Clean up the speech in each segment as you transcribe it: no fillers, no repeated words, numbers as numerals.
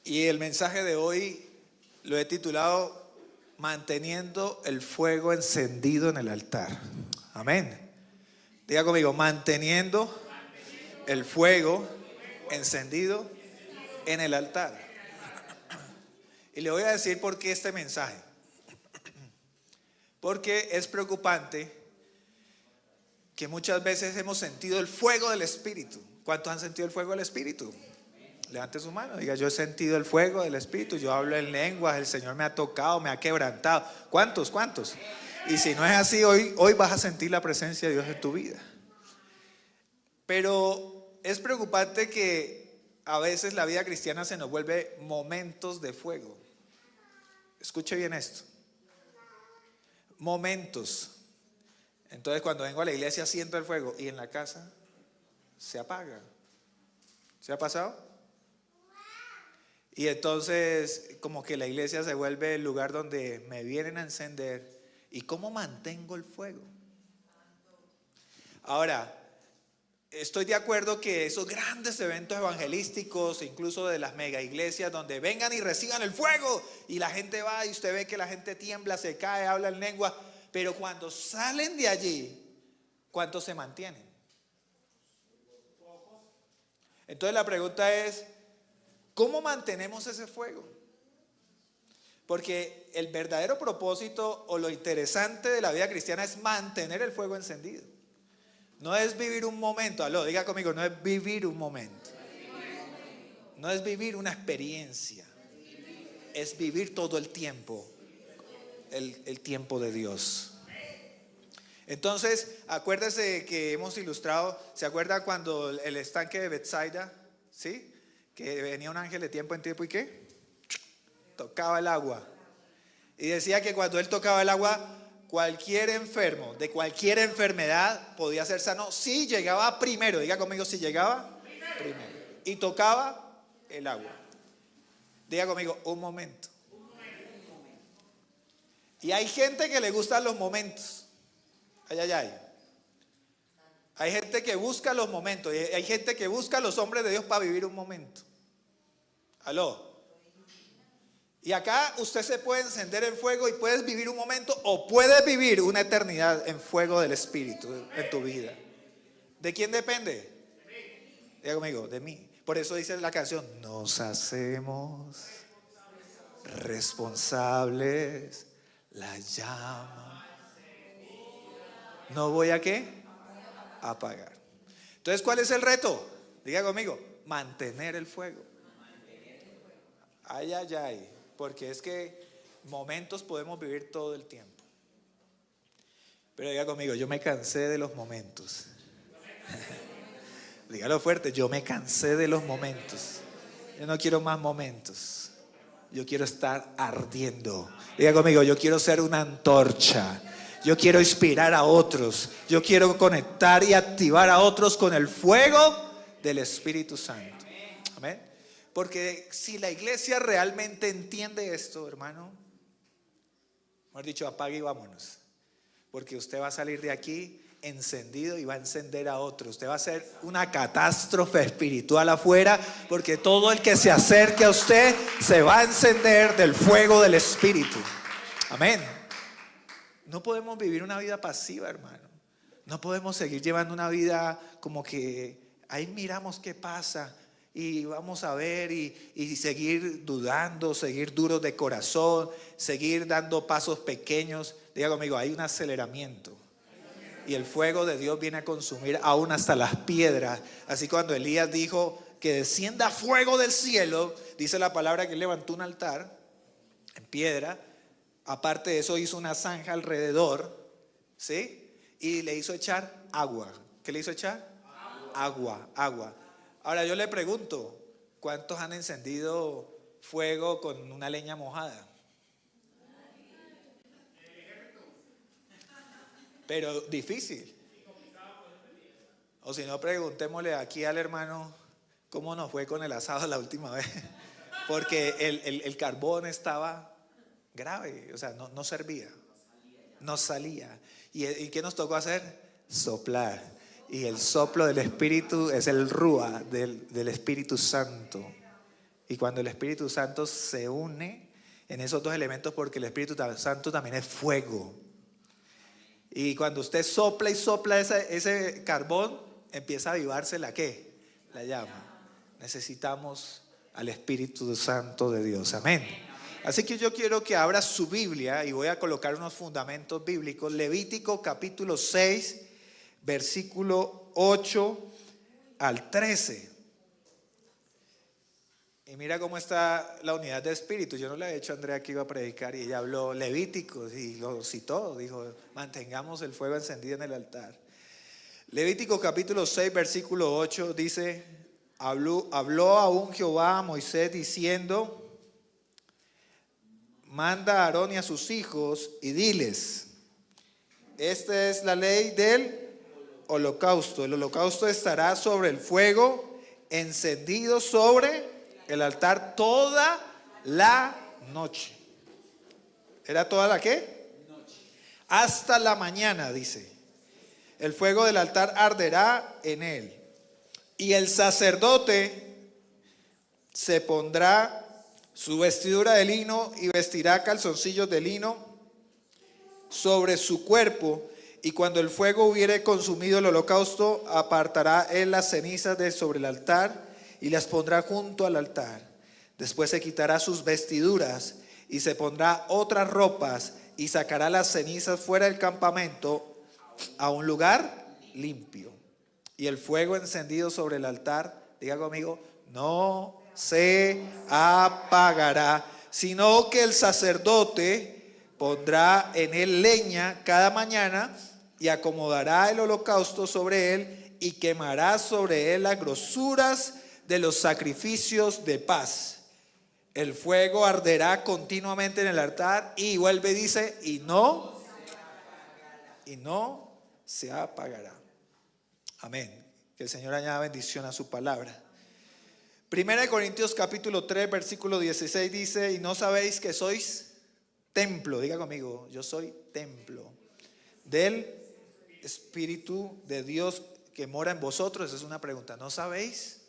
Y el mensaje de hoy lo he titulado Manteniendo el fuego encendido en el altar. Amén. Diga conmigo, manteniendo el fuego encendido en el altar. Y le voy a decir por qué este mensaje. Porque es preocupante que muchas veces hemos sentido el fuego del Espíritu. ¿Cuántos han sentido el fuego del Espíritu? Levante su mano, diga: yo he sentido el fuego del Espíritu, yo hablo en lenguas, el Señor me ha tocado, me ha quebrantado. ¿Cuántos? ¿Cuántos? Y si no es así, hoy vas a sentir la presencia de Dios en tu vida. Pero es preocupante que a veces la vida cristiana se nos vuelve momentos de fuego. Escuche bien esto. Momentos. Entonces cuando vengo a la iglesia siento el fuego y en la casa se apaga. ¿Se ha pasado? Y entonces como que la iglesia se vuelve el lugar donde me vienen a encender. ¿Y cómo mantengo el fuego? Ahora, estoy de acuerdo que esos grandes eventos evangelísticos, incluso de las mega iglesias, donde vengan y reciban el fuego y la gente va y usted ve que la gente tiembla, se cae, habla en lengua, pero cuando salen de allí, ¿cuántos se mantienen? Entonces la pregunta es, ¿cómo mantenemos ese fuego? Porque el verdadero propósito o lo interesante de la vida cristiana es mantener el fuego encendido. No es vivir un momento, diga conmigo, no es vivir un momento. No es vivir una experiencia. Es vivir todo el tiempo, el tiempo de Dios. Entonces, acuérdese que hemos ilustrado, ¿se acuerda cuando el estanque de Bethsaida, sí? Que venía un ángel de tiempo en tiempo y ¿qué? Tocaba el agua. Y decía que cuando él tocaba el agua, cualquier enfermo de cualquier enfermedad podía ser sano si llegaba primero. Diga conmigo, si llegaba primero. Y tocaba el agua. Diga conmigo, un momento. Y hay gente que le gustan los momentos. Ay. Hay gente que busca los momentos. Y hay gente que busca a los hombres de Dios para vivir un momento. Y acá usted se puede encender en fuego y puedes vivir un momento o puedes vivir una eternidad en fuego del Espíritu en tu vida. ¿De quién depende? Diga conmigo, de mí. Por eso dice la canción, nos hacemos responsables, la llama. ¿No voy a qué? A apagar. Entonces, ¿cuál es el reto? Diga conmigo, mantener el fuego. Ay. Porque es que momentos podemos vivir todo el tiempo. Pero diga conmigo, yo me cansé de los momentos. Dígalo fuerte, yo me cansé de los momentos. Yo no quiero más momentos. Yo quiero estar ardiendo. Diga conmigo, yo quiero ser una antorcha. Yo quiero inspirar a otros. Yo quiero conectar y activar a otros con el fuego del Espíritu Santo. Amén. Porque si la iglesia realmente entiende esto, hermano, mejor dicho, apague y vámonos. Porque usted va a salir de aquí encendido y va a encender a otros. Usted va a hacer una catástrofe espiritual afuera, porque todo el que se acerque a usted se va a encender del fuego del Espíritu. Amén. No podemos vivir una vida pasiva, hermano. No podemos seguir llevando una vida como que ahí miramos qué pasa. Y vamos a ver y seguir dudando, seguir duros de corazón, seguir dando pasos pequeños. Diga conmigo, hay un aceleramiento. Y el fuego de Dios viene a consumir aún hasta las piedras. Así cuando Elías dijo que descienda fuego del cielo, dice la palabra que él levantó un altar en piedra. Aparte de eso hizo una zanja alrededor, ¿sí? Y le hizo echar agua. ¿Qué le hizo echar? Agua. Ahora yo le pregunto, ¿cuántos han encendido fuego con una leña mojada? Pero difícil. O si no, preguntémosle aquí al hermano cómo nos fue con el asado la última vez. Porque el carbón estaba grave, o sea, no servía. No salía. ¿Y qué nos tocó hacer? Soplar. Y el soplo del Espíritu es el Rúa del Espíritu Santo. Y cuando el Espíritu Santo se une en esos dos elementos, porque el Espíritu Santo también es fuego. Y cuando usted sopla y sopla ese carbón, empieza a avivarse la ¿qué? La llama. Necesitamos al Espíritu Santo de Dios. Amén. Así que yo quiero que abra su Biblia y voy a colocar unos fundamentos bíblicos. Levítico capítulo 6, versículo 8 al 13. Y mira cómo está la unidad de espíritu. Yo no le he dicho a Andrea que iba a predicar y ella habló Levítico y lo citó. Dijo, mantengamos el fuego encendido en el altar. Levítico capítulo 6, versículo 8 dice, habló aún Jehová a Moisés diciendo, manda a Aarón y a sus hijos y diles, esta es la ley del holocausto. El holocausto estará sobre el fuego encendido sobre el altar toda la noche. ¿Era toda la qué? Noche. Hasta la mañana, dice. El fuego del altar arderá en él. Y el sacerdote se pondrá su vestidura de lino y vestirá calzoncillos de lino sobre su cuerpo. Y cuando el fuego hubiere consumido el holocausto, apartará él las cenizas de sobre el altar y las pondrá junto al altar. Después se quitará sus vestiduras y se pondrá otras ropas y sacará las cenizas fuera del campamento a un lugar limpio. Y el fuego encendido sobre el altar, diga conmigo, no se apagará, sino que el sacerdote pondrá en él leña cada mañana y acomodará el holocausto sobre él y quemará sobre él las grosuras de los sacrificios de paz. El fuego arderá continuamente en el altar y vuelve y dice, y no se apagará. Amén. Que el Señor añada bendición a su palabra. Primera de Corintios capítulo 3 versículo 16 dice, y no sabéis que sois templo, diga conmigo, yo soy templo del Espíritu de Dios que mora en vosotros. Esa es una pregunta. ¿No sabéis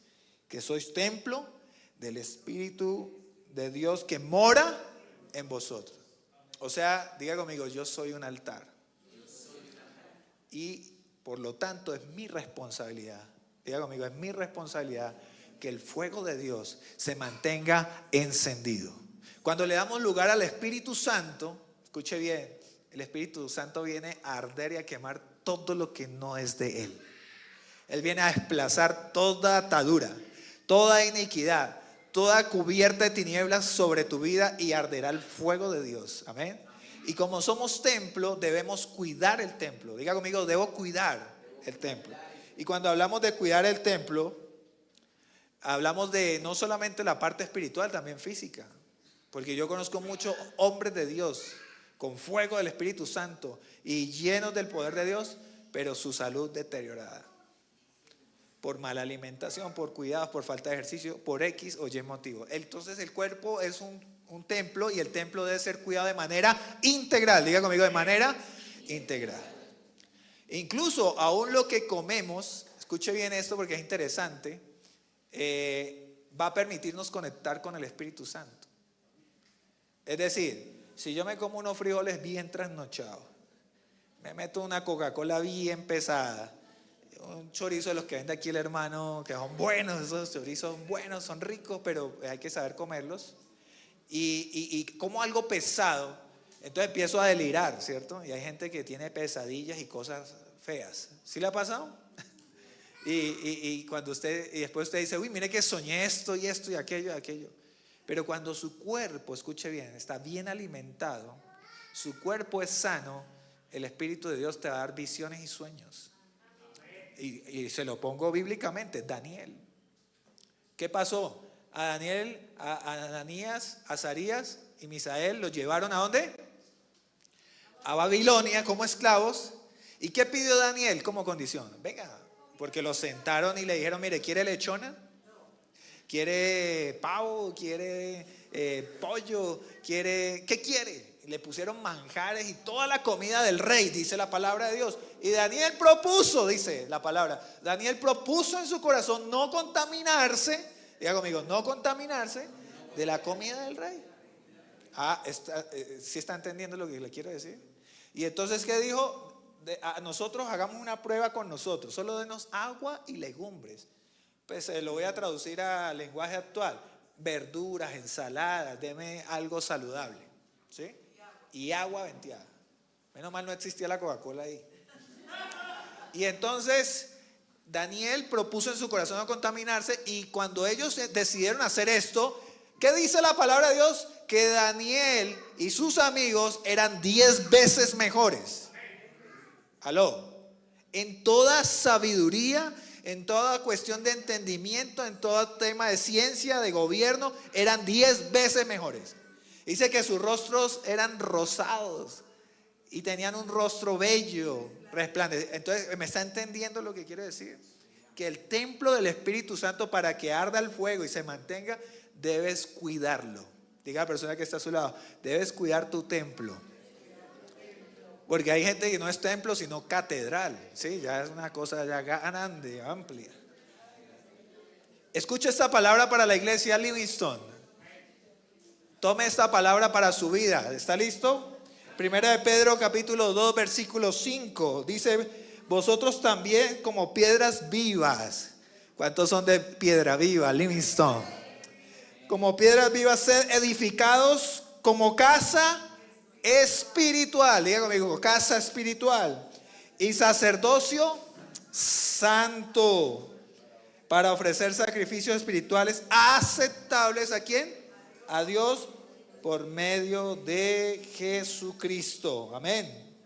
que sois templo del Espíritu de Dios que mora en vosotros? O sea, diga conmigo, yo soy un altar. Y por lo tanto es mi responsabilidad, diga conmigo, es mi responsabilidad que el fuego de Dios se mantenga encendido. Cuando le damos lugar al Espíritu Santo, escuche bien, el Espíritu Santo viene a arder y a quemar todo lo que no es de Él. Él viene a desplazar toda atadura, toda iniquidad, toda cubierta de tinieblas sobre tu vida y arderá el fuego de Dios. Amén. Y como somos templo, debemos cuidar el templo. Diga conmigo, debo cuidar el templo. Y cuando hablamos de cuidar el templo, hablamos de no solamente la parte espiritual, también física. Porque yo conozco muchos hombres de Dios con fuego del Espíritu Santo y llenos del poder de Dios, pero su salud deteriorada. Por mala alimentación, por cuidados, por falta de ejercicio, por X o Y motivo. Entonces el cuerpo es un templo y el templo debe ser cuidado de manera integral. Diga conmigo, de manera integral. Incluso aún lo que comemos, escuche bien esto porque es interesante, va a permitirnos conectar con el Espíritu Santo. Es decir, si yo me como unos frijoles bien trasnochados, me meto una Coca-Cola bien pesada, un chorizo de los que vende aquí el hermano, que son buenos, esos chorizos son buenos, son ricos, pero hay que saber comerlos. Y como algo pesado, entonces empiezo a delirar, ¿cierto? Y hay gente que tiene pesadillas y cosas feas. ¿Sí le ha pasado? Y cuando y después usted dice, uy, mire que soñé esto y esto y aquello. Pero cuando su cuerpo, escuche bien, está bien alimentado, su cuerpo es sano, el Espíritu de Dios te va a dar visiones y sueños. Y se lo pongo bíblicamente, Daniel. ¿Qué pasó? A Daniel, a Ananías, a Azarías y Misael los llevaron ¿a dónde? A Babilonia como esclavos. ¿Y qué pidió Daniel como condición? Venga, porque los sentaron y le dijeron, mire, ¿quiere lechona? ¿Quiere pavo? ¿Quiere pollo? ¿Qué quiere? Le pusieron manjares y toda la comida del rey, dice la palabra de Dios. Y Daniel propuso, dice la palabra, Daniel propuso en su corazón no contaminarse, diga conmigo, no contaminarse de la comida del rey. ¿Sí está entendiendo lo que le quiero decir? Y entonces, ¿qué dijo? A nosotros hagamos una prueba con nosotros, solo denos agua y legumbres. Pues lo voy a traducir a lenguaje actual: verduras, ensaladas, deme algo saludable, ¿sí? Y agua venteada. Menos mal no existía la Coca-Cola ahí. Y entonces Daniel propuso en su corazón no contaminarse, y cuando ellos decidieron hacer esto, ¿qué dice la palabra de Dios? Que Daniel y sus amigos eran 10 veces mejores. Aló. En toda sabiduría, en toda cuestión de entendimiento, en todo tema de ciencia, de gobierno, eran 10 veces mejores. Dice que sus rostros eran rosados y tenían un rostro bello, resplandeciente. Entonces, ¿me está entendiendo lo que quiero decir? Que el templo del Espíritu Santo, para que arda el fuego y se mantenga, debes cuidarlo. Diga a la persona que está a su lado: debes cuidar tu templo. Porque hay gente que no es templo sino catedral, ¿sí? Ya es una cosa ya grande, amplia. Escucha esta palabra para la iglesia Livingston. Tome esta palabra para su vida. ¿Está listo? Primera de Pedro capítulo 2 versículo 5 dice: vosotros también como piedras vivas. ¿Cuántos son de piedra viva, Livingston? Como piedras vivas, sed edificados como casa espiritual. Diga conmigo: casa espiritual. Y sacerdocio santo, para ofrecer sacrificios espirituales aceptables ¿a quién? A Dios, por medio de Jesucristo. Amén.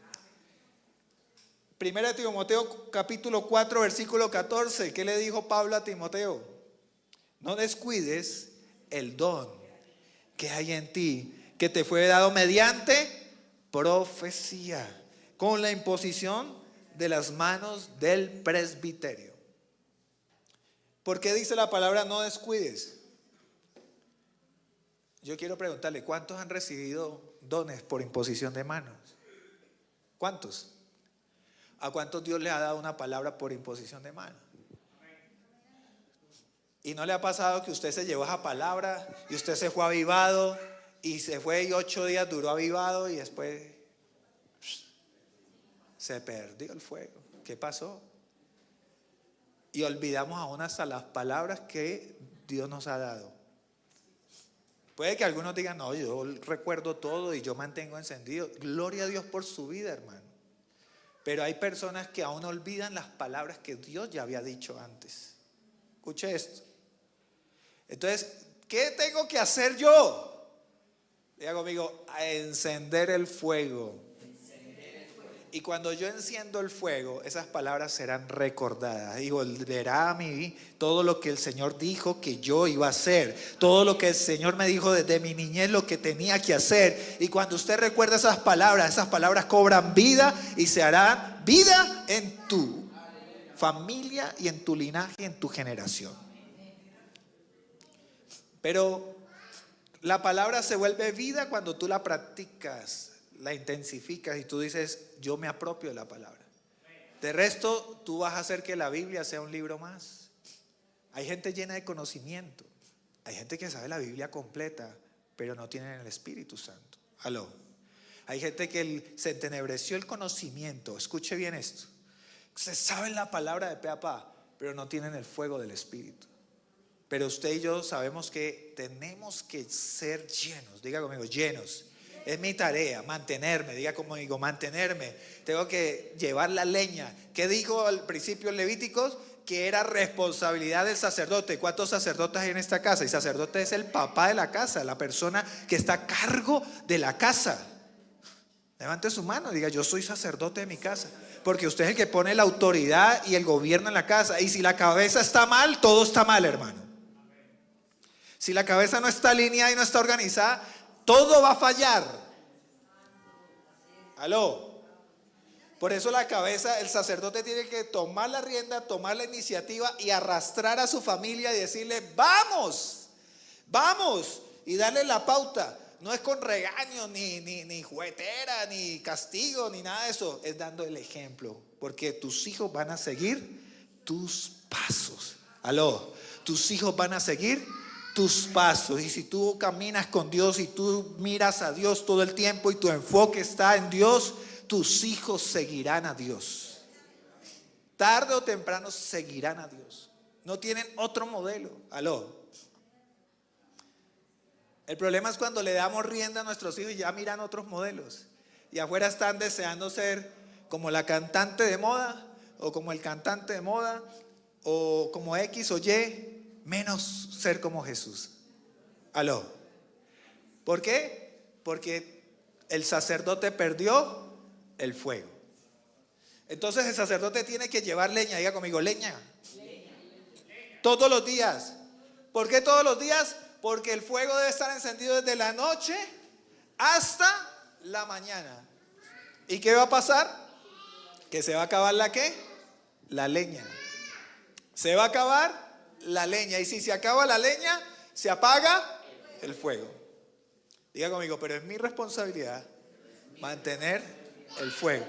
Primera de Timoteo capítulo 4 versículo 14. ¿Qué le dijo Pablo a Timoteo? No descuides el don que hay en ti, que te fue dado mediante profecía, con la imposición de las manos del presbiterio. ¿Por qué dice la palabra no descuides? Yo quiero preguntarle: ¿cuántos han recibido dones por imposición de manos? ¿Cuántos? ¿A cuántos Dios le ha dado una palabra por imposición de manos? ¿Y no le ha pasado que usted se llevó esa palabra y usted se fue avivado, y se fue y 8 días duró avivado, y después se perdió el fuego? ¿Qué pasó? Y olvidamos aún hasta las palabras que Dios nos ha dado. Puede que algunos digan: no, yo recuerdo todo y yo mantengo encendido. Gloria a Dios por su vida, hermano. Pero hay personas que aún olvidan las palabras que Dios ya había dicho antes. Escuche esto. Entonces, ¿qué tengo que hacer yo? Diga conmigo: a encender el fuego. Y cuando yo enciendo el fuego, esas palabras serán recordadas y volverá a mí todo lo que el Señor dijo que yo iba a hacer, todo lo que el Señor me dijo desde mi niñez, lo que tenía que hacer. Y cuando usted recuerda esas palabras cobran vida y se harán vida en tu familia y en tu linaje y en tu generación. Pero la palabra se vuelve vida cuando tú la practicas, la intensificas y tú dices: yo me apropio de la palabra. De resto, tú vas a hacer que la Biblia sea un libro más. Hay gente llena de conocimiento. Hay gente que sabe la Biblia completa, pero no tienen el Espíritu Santo. Aló. Hay gente que se entenebreció el conocimiento. Escuche bien esto. Se saben la palabra de pe a pa, pero no tienen el fuego del Espíritu. Pero usted y yo sabemos que tenemos que ser llenos. Diga conmigo: llenos. Es mi tarea, mantenerme. Diga conmigo: mantenerme. Tengo que llevar la leña. ¿Qué dijo al principio en Levíticos? Que era responsabilidad del sacerdote. ¿Cuántos sacerdotes hay en esta casa? Y sacerdote es el papá de la casa, la persona que está a cargo de la casa. Levante su mano, diga: yo soy sacerdote de mi casa. Porque usted es el que pone la autoridad y el gobierno en la casa. Y si la cabeza está mal, todo está mal, hermano. Si la cabeza no está alineada y no está organizada, todo va a fallar. Aló. Por eso la cabeza, el sacerdote tiene que tomar la rienda, tomar la iniciativa y arrastrar a su familia y decirle: vamos, vamos, y darle la pauta. No es con regaño, ni juguetera, ni castigo, ni nada de eso. Es dando el ejemplo, porque tus hijos van a seguir tus pasos. Aló. Tus hijos van a seguir tus pasos. Y si tú caminas con Dios y tú miras a Dios todo el tiempo y tu enfoque está en Dios, tus hijos seguirán a Dios. Tarde o temprano seguirán a Dios. No tienen otro modelo. Aló. El problema es cuando le damos rienda a nuestros hijos y ya miran otros modelos. Y afuera están deseando ser como la cantante de moda, o como el cantante de moda, o como X o Y, menos ser como Jesús. Aló. ¿Por qué? Porque el sacerdote perdió el fuego. Entonces el sacerdote tiene que llevar leña. Diga conmigo, leña. Todos los días. ¿Por qué todos los días? Porque el fuego debe estar encendido desde la noche hasta la mañana. ¿Y qué va a pasar? Que se va a acabar ¿la qué? La leña. Se va a acabar la leña. Y si se acaba la leña, se apaga el fuego. Diga conmigo, pero es mi responsabilidad mantener el fuego.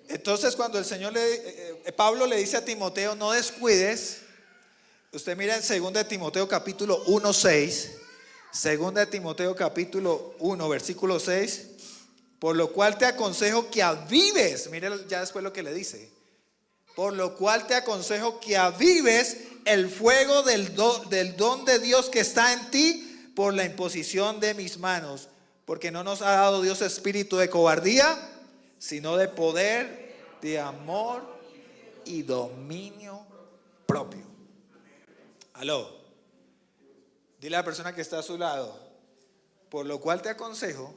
Entonces cuando el Señor Pablo le dice a Timoteo, no descuides. Usted mira en 2 de Timoteo capítulo 1:6. 2 de Timoteo capítulo 1 versículo 6. Por lo cual te aconsejo que avives. Mire ya después lo que le dice. Por lo cual te aconsejo que avives el fuego del don de Dios que está en ti por la imposición de mis manos. Porque no nos ha dado Dios espíritu de cobardía, sino de poder, de amor y dominio propio. Aló. Dile a la persona que está a su lado, por lo cual te aconsejo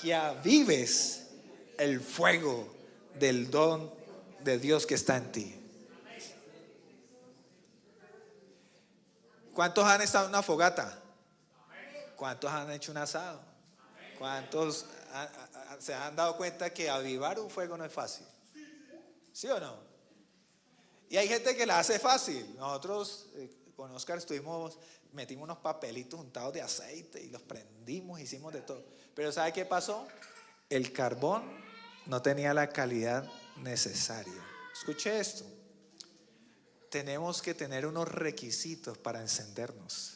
que avives el fuego del don de Dios que está en ti. ¿Cuántos han estado en una fogata? ¿Cuántos han hecho un asado? ¿Cuántos se han dado cuenta que avivar un fuego no es fácil? ¿Sí o no? Y hay gente que la hace fácil. Nosotros con Oscar metimos unos papelitos untados de aceite y los prendimos, hicimos de todo. Pero ¿sabe qué pasó? El carbón no tenía la calidad necesaria. Escuche esto. Tenemos que tener unos requisitos para encendernos.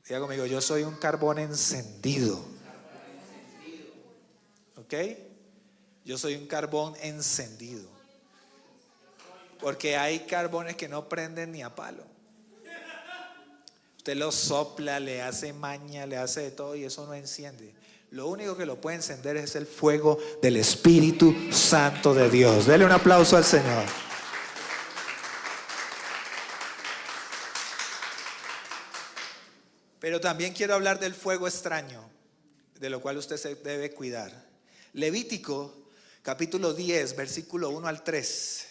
Diga conmigo, yo soy un carbón encendido. ¿Ok? Yo soy un carbón encendido. Porque hay carbones que no prenden ni a palo. Usted lo sopla, le hace maña, le hace de todo y eso no enciende. Lo único que lo puede encender es el fuego del Espíritu Santo de Dios. Dele un aplauso al Señor. Pero también quiero hablar del fuego extraño, de lo cual usted se debe cuidar. Levítico, capítulo 10, versículo 1 al 3.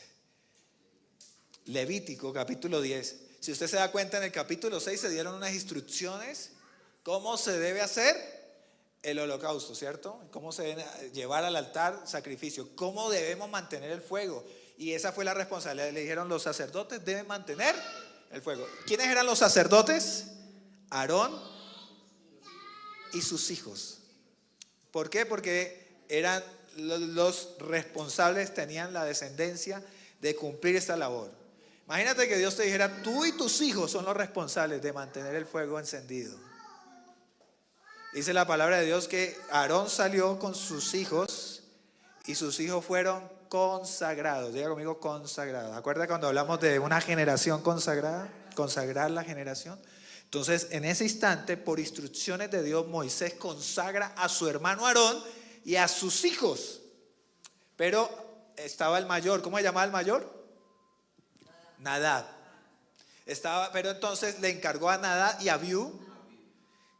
Levítico, capítulo 10. Si usted se da cuenta, en el capítulo 6 se dieron unas instrucciones cómo se debe hacer el holocausto, ¿cierto? Cómo se debe llevar al altar sacrificio, cómo debemos mantener el fuego. Y esa fue la responsabilidad. Le dijeron, los sacerdotes deben mantener el fuego. ¿Quiénes eran los sacerdotes? Aarón y sus hijos. ¿Por qué? Porque eran los responsables, tenían la descendencia de cumplir esta labor. Imagínate que Dios te dijera, tú y tus hijos son los responsables de mantener el fuego encendido. Dice la palabra de Dios que Aarón salió con sus hijos y sus hijos fueron consagrados. Diga conmigo, consagrados. ¿Acuerda cuando hablamos de una generación consagrada? Consagrar la generación. Entonces, en ese instante, por instrucciones de Dios, Moisés consagra a su hermano Aarón y a sus hijos. Pero estaba el mayor. ¿Cómo se llamaba el mayor? Nadab. Pero entonces le encargó a Nadab y a Abiú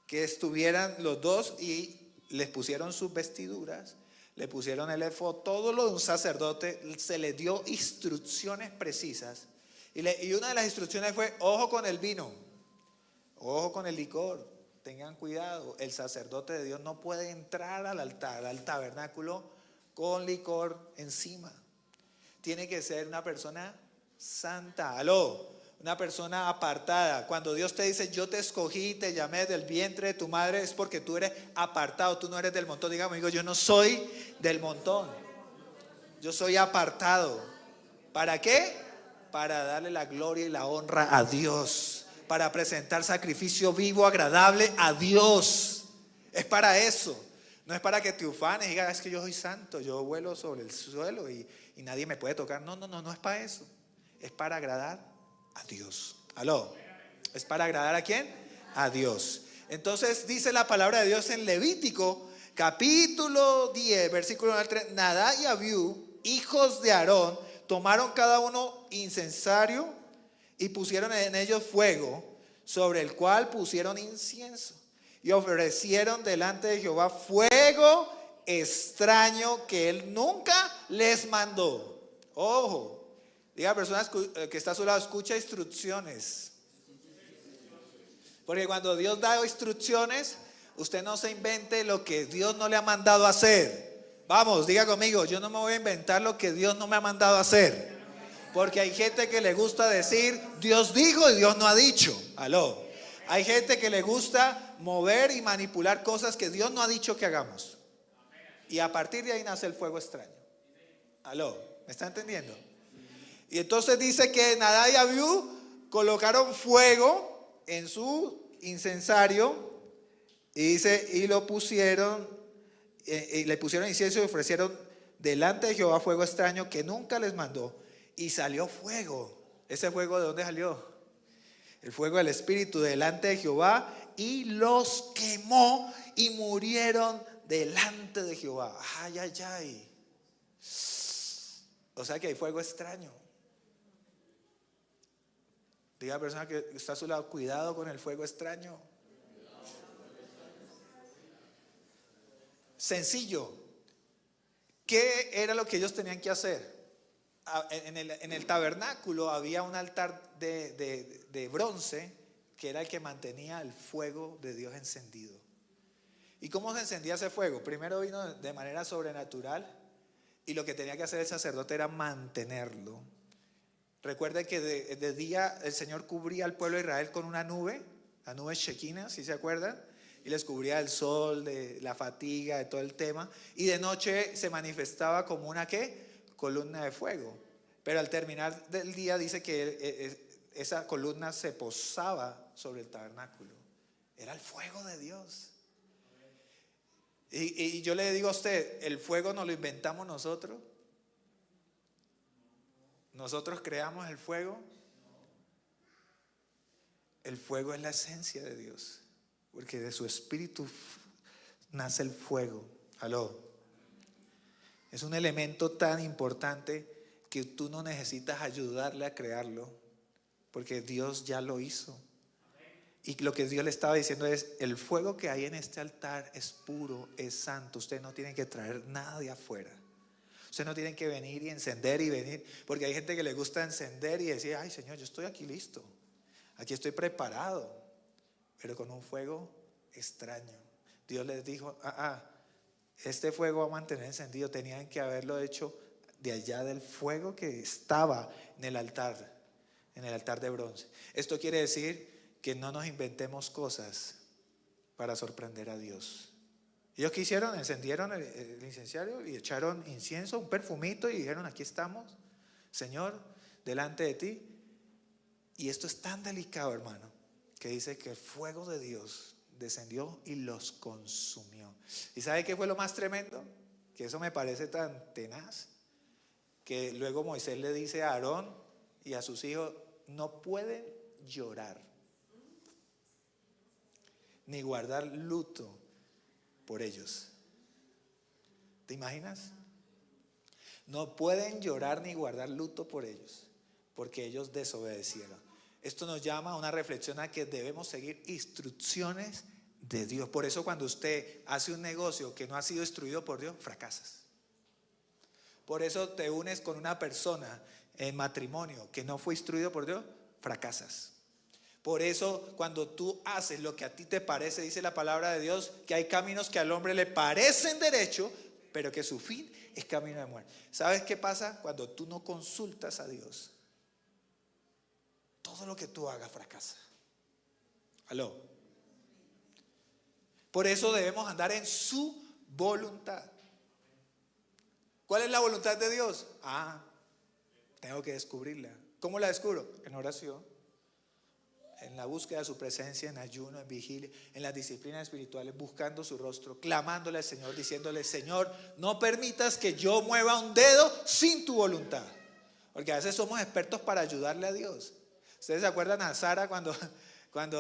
que estuvieran los dos y les pusieron sus vestiduras, le pusieron el efod, todo lo de un sacerdote. Se les dio instrucciones precisas. Y una de las instrucciones fue, ojo con el vino, ojo con el licor, tengan cuidado. El sacerdote de Dios no puede entrar al altar, al tabernáculo, con licor encima. Tiene que ser una persona santa. Aló, una persona apartada. Cuando Dios te dice, yo te escogí, te llamé del vientre de tu madre, es porque tú eres apartado, tú no eres del montón. Dígame, amigo, yo no soy del montón, yo soy apartado. ¿Para qué? Para darle la gloria y la honra a Dios, para presentar sacrificio vivo, agradable a Dios. Es para eso. No es para que te ufanes y digas, es que yo soy santo, yo vuelo sobre el suelo y nadie me puede tocar. No, no, no, no es para eso. Es para agradar a Dios. ¿Aló? ¿Es para agradar a quién? A Dios. Entonces dice la palabra de Dios en Levítico, capítulo 10, versículo 3. Nadab y Abiú, hijos de Aarón, tomaron cada uno incensario y pusieron en ellos fuego, sobre el cual pusieron incienso. Y ofrecieron delante de Jehová fuego extraño que él nunca les mandó. Ojo, diga a la persona que está a su lado, escucha instrucciones. Porque cuando Dios da instrucciones, usted no se invente lo que Dios no le ha mandado a hacer. Vamos, diga conmigo, yo no me voy a inventar lo que Dios no me ha mandado a hacer. Porque hay gente que le gusta decir, Dios dijo y Dios no ha dicho. Aló. Hay gente que le gusta mover y manipular cosas que Dios no ha dicho que hagamos. Y a partir de ahí nace el fuego extraño. Aló, ¿me está entendiendo? Y entonces dice que Nadab y Abiú colocaron fuego en su incensario y dice, y lo pusieron, y le pusieron incienso y ofrecieron delante de Jehová fuego extraño que nunca les mandó. Y salió fuego. ¿Ese fuego de dónde salió? El fuego del Espíritu delante de Jehová y los quemó y murieron delante de Jehová. Ay, ay, ay. O sea que hay fuego extraño. Diga a la persona que está a su lado, cuidado con el fuego extraño. Sencillo. ¿Qué era lo que ellos tenían que hacer? En el tabernáculo había un altar de bronce que era el que mantenía el fuego de Dios encendido. ¿Y cómo se encendía ese fuego? Primero vino de manera sobrenatural y lo que tenía que hacer el sacerdote era mantenerlo. Recuerden que de día el Señor cubría al pueblo de Israel con una nube, la nube Shekinah, ¿sí se acuerdan? Y les cubría el sol, de la fatiga, de todo el tema. Y de noche se manifestaba como una ¿qué? Columna de fuego. Pero al terminar del día dice que esa columna se posaba sobre el tabernáculo. Era el fuego de Dios. Y yo le digo a usted, ¿el fuego nos lo inventamos nosotros? ¿Nosotros creamos el fuego? El fuego es la esencia de Dios, porque de su espíritu nace el fuego. Aló. Es un elemento tan importante que tú no necesitas ayudarle a crearlo, porque Dios ya lo hizo. Y lo que Dios le estaba diciendo es, el fuego que hay en este altar es puro, es santo. Usted no tiene que traer nada de afuera. Usted no tiene que venir y encender y venir, porque hay gente que le gusta encender y decir, ay Señor, yo estoy aquí listo, aquí estoy preparado, pero con un fuego extraño. Dios les dijo, este fuego va a mantener encendido. Tenían que haberlo hecho de allá del fuego que estaba en el altar de bronce. Esto quiere decir que no nos inventemos cosas para sorprender a Dios. Ellos que hicieron, encendieron el incensario y echaron incienso, un perfumito, y dijeron, aquí estamos, Señor, delante de ti. Y esto es tan delicado, hermano, que dice que el fuego de Dios descendió y los consumió. ¿Y sabe qué fue lo más tremendo? Que eso me parece tan tenaz, que luego Moisés le dice a Aarón y a sus hijos, no pueden llorar ni guardar luto por ellos. ¿Te imaginas? No pueden llorar ni guardar luto por ellos, porque ellos desobedecieron. Esto nos llama a una reflexión a que debemos seguir instrucciones de Dios. Por eso cuando usted hace un negocio que no ha sido instruido por Dios, fracasas. Por eso te unes con una persona en matrimonio que no fue instruido por Dios, fracasas. Por eso cuando tú haces lo que a ti te parece, dice la palabra de Dios, que hay caminos que al hombre le parecen derechos, pero que su fin es camino de muerte. ¿Sabes qué pasa? Cuando tú no consultas a Dios, todo lo que tú hagas fracasa. ¿Aló? Por eso debemos andar en su voluntad. ¿Cuál es la voluntad de Dios? Tengo que descubrirla. ¿Cómo la descubro? En oración. en la búsqueda de su presencia, en ayuno, en vigilia, en las disciplinas espirituales, buscando su rostro, clamándole al Señor, diciéndole: Señor, no permitas que yo mueva un dedo sin tu voluntad. Porque a veces somos expertos para ayudarle a Dios. ¿Ustedes se acuerdan a Sara cuando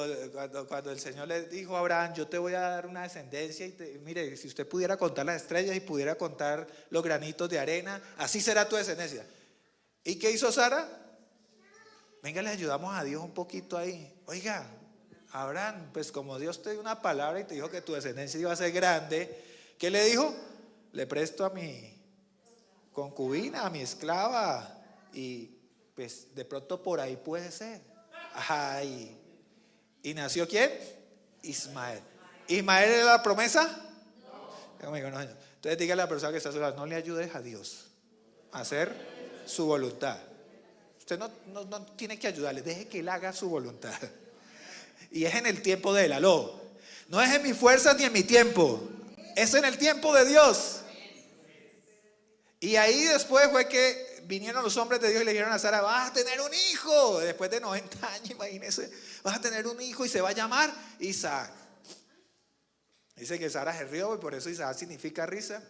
el Señor le dijo a Abraham: yo te voy a dar una descendencia y mire, si usted pudiera contar las estrellas y pudiera contar los granitos de arena, así será tu descendencia? ¿Y qué hizo Sara? Venga, le ayudamos a Dios un poquito ahí. Oiga, Abraham, pues como Dios te dio una palabra y te dijo que tu descendencia iba a ser grande, ¿qué le dijo? Le presto a mi concubina, a mi esclava, y pues de pronto por ahí puede ser. Ay. ¿Y nació quién? Ismael. ¿Ismael era la promesa? No. Entonces dígale a la persona que está a su lado: no le ayudes a Dios a hacer su voluntad. Usted no tiene que ayudarle, deje que Él haga su voluntad. Y es en el tiempo de Él, aló. No es en mi fuerza ni en mi tiempo, es en el tiempo de Dios. Y ahí después fue que vinieron los hombres de Dios y le dijeron a Sara: vas a tener un hijo. Después de 90 años, imagínense, vas a tener un hijo y se va a llamar Isaac. Dice que Sara se rió y por eso Isaac significa risa.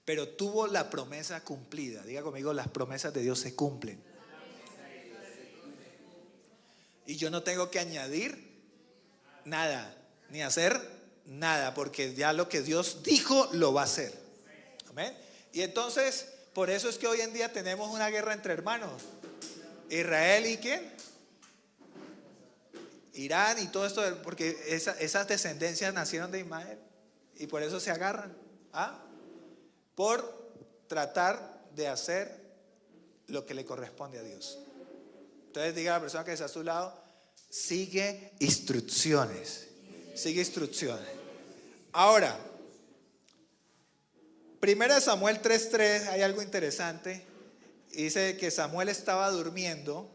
Pero tuvo la promesa cumplida. Diga conmigo: las promesas de Dios se cumplen. Y yo no tengo que añadir nada, ni hacer nada, porque ya lo que Dios dijo lo va a hacer. Amén. Y entonces, por eso es que hoy en día tenemos una guerra entre hermanos. Israel y ¿quién? Irán y todo esto, porque esas descendencias nacieron de Ismael. Y por eso se agarran. Por tratar de hacer lo que le corresponde a Dios. Entonces diga a la persona que está a su lado: sigue instrucciones. Sigue instrucciones. Ahora, 1 Samuel 3:3, hay algo interesante. Dice que Samuel estaba durmiendo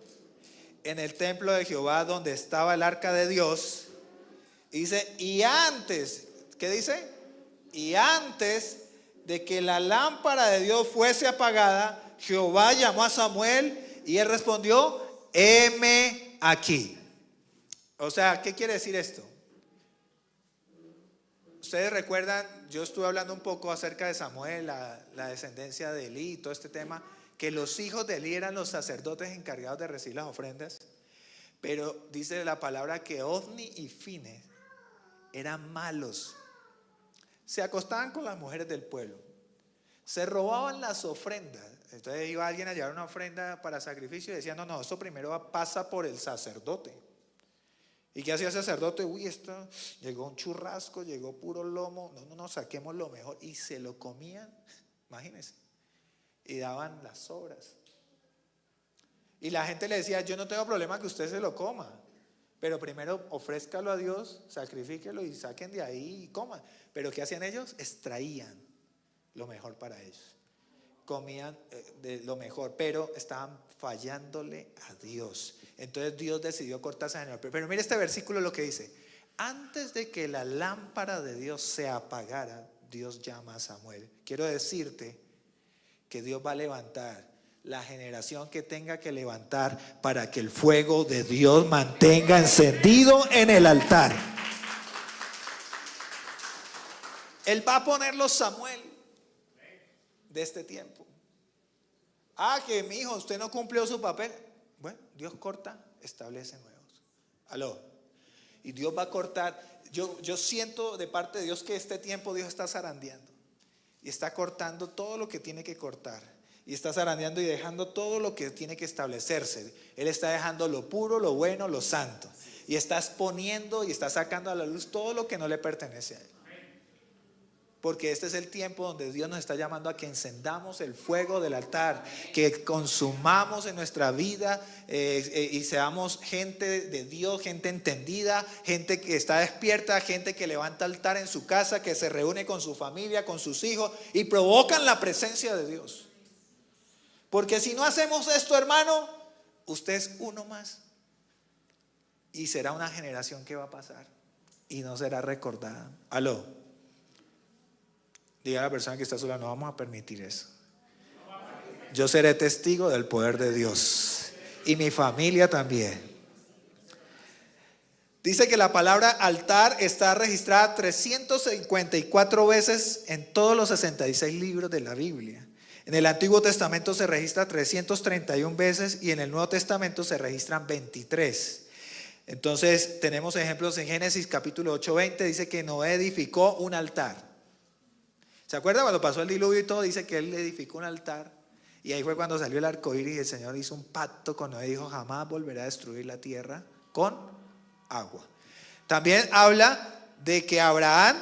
en el templo de Jehová, donde estaba el arca de Dios. Y dice: y antes, ¿qué dice? Y antes de que la lámpara de Dios fuese apagada, Jehová llamó a Samuel y él respondió: heme aquí. O sea, ¿qué quiere decir esto? Ustedes recuerdan, yo estuve hablando un poco acerca de Samuel, la descendencia de Elí y todo este tema, que los hijos de Elí eran los sacerdotes encargados de recibir las ofrendas. Pero dice la palabra que Ofni y Fines eran malos. Se acostaban con las mujeres del pueblo, se robaban las ofrendas. Entonces iba alguien a llevar una ofrenda para sacrificio y decía: no, eso primero pasa por el sacerdote. ¿Y qué hacía el sacerdote? Uy, esto llegó un churrasco, llegó puro lomo, no, saquemos lo mejor. Y se lo comían, imagínense, y daban las sobras. Y la gente le decía: yo no tengo problema que usted se lo coma, pero primero ofrézcalo a Dios, sacrifíquelo y saquen de ahí y coman. Pero ¿qué hacían ellos? Extraían lo mejor para ellos. Comían de lo mejor, pero estaban fallándole a Dios. Entonces Dios decidió cortarse de nuevo. Pero mire este versículo lo que dice: antes de que la lámpara de Dios se apagara, Dios llama a Samuel. Quiero decirte que Dios va a levantar la generación que tenga que levantar para que el fuego de Dios mantenga encendido en el altar. Él va a poner los Samuel de este tiempo. Que mi hijo, usted no cumplió su papel. Bueno, Dios corta, establece nuevos. Aló. Y Dios va a cortar. Yo siento de parte de Dios que este tiempo Dios está zarandeando y está cortando todo lo que tiene que cortar, y está zarandeando y dejando todo lo que tiene que establecerse. Él está dejando lo puro, lo bueno, lo santo, y está exponiendo y está sacando a la luz todo lo que no le pertenece a Él. Porque este es el tiempo donde Dios nos está llamando a que encendamos el fuego del altar, que consumamos en nuestra vida y seamos gente de Dios, gente entendida, gente que está despierta, gente que levanta altar en su casa, que se reúne con su familia, con sus hijos y provocan la presencia de Dios. Porque si no hacemos esto, hermano, usted es uno más y será una generación que va a pasar y no será recordada. Aló. Diga a la persona que está sola: no vamos a permitir eso. Yo seré testigo del poder de Dios y mi familia también. Dice que la palabra altar está registrada 354 veces en todos los 66 libros de la Biblia. En el Antiguo Testamento se registra 331 veces y en el Nuevo Testamento se registran 23. Entonces tenemos ejemplos en Génesis capítulo 8:20, dice que Noé edificó un altar. ¿Se acuerda cuando pasó el diluvio y todo? Dice que él edificó un altar. Y ahí fue cuando salió el arco iris y el Señor hizo un pacto con Noé y dijo: jamás volverá a destruir la tierra con agua. También habla de que Abraham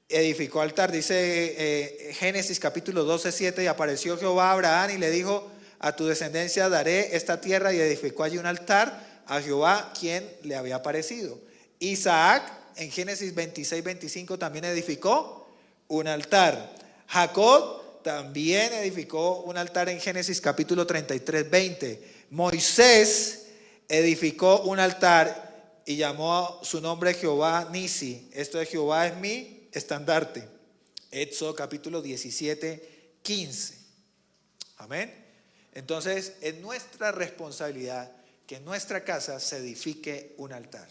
edificó altar. Dice Génesis capítulo 12:7, y apareció Jehová a Abraham y le dijo: a tu descendencia daré esta tierra, y edificó allí un altar a Jehová quien le había aparecido. Isaac en Génesis 26:25 también edificó un altar. Jacob también edificó un altar en Génesis capítulo 33:20. Moisés edificó un altar y llamó su nombre Jehová Nisi. Esto de Jehová es mi estandarte. Éxodo capítulo 17:15. Amén. Entonces es nuestra responsabilidad que en nuestra casa se edifique un altar.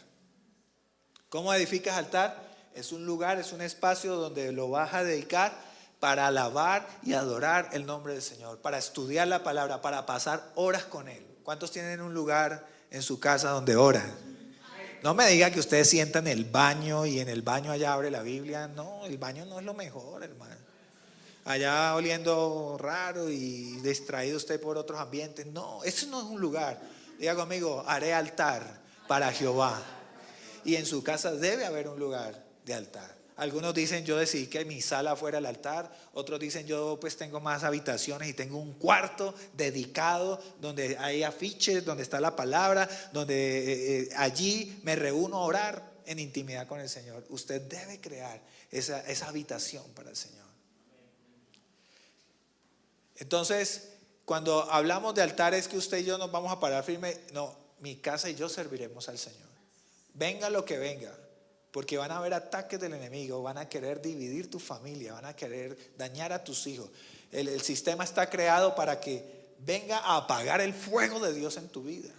¿Cómo edificas altar? Es un lugar, es un espacio donde lo vas a dedicar para alabar y adorar el nombre del Señor, para estudiar la palabra, para pasar horas con Él. ¿Cuántos tienen un lugar en su casa donde oran? No me diga que ustedes sientan el baño y en el baño allá abre la Biblia. No, el baño no es lo mejor, hermano. Allá oliendo raro y distraído usted por otros ambientes. No, eso no es un lugar. Diga conmigo: haré altar para Jehová. Y en su casa debe haber un lugar de altar. Algunos dicen: yo decidí que mi sala fuera el altar. Otros dicen: yo pues tengo más habitaciones y tengo un cuarto dedicado donde hay afiches, donde está la palabra, donde allí me reúno a orar en intimidad con el Señor. Usted debe crear esa habitación para el Señor. Entonces, cuando hablamos de altares, que usted y yo nos vamos a parar firme. No, mi casa y yo serviremos al Señor. Venga lo que venga. Porque van a haber ataques del enemigo, van a querer dividir tu familia, van a querer dañar a tus hijos. El sistema está creado para que venga a apagar el fuego de Dios en tu vida.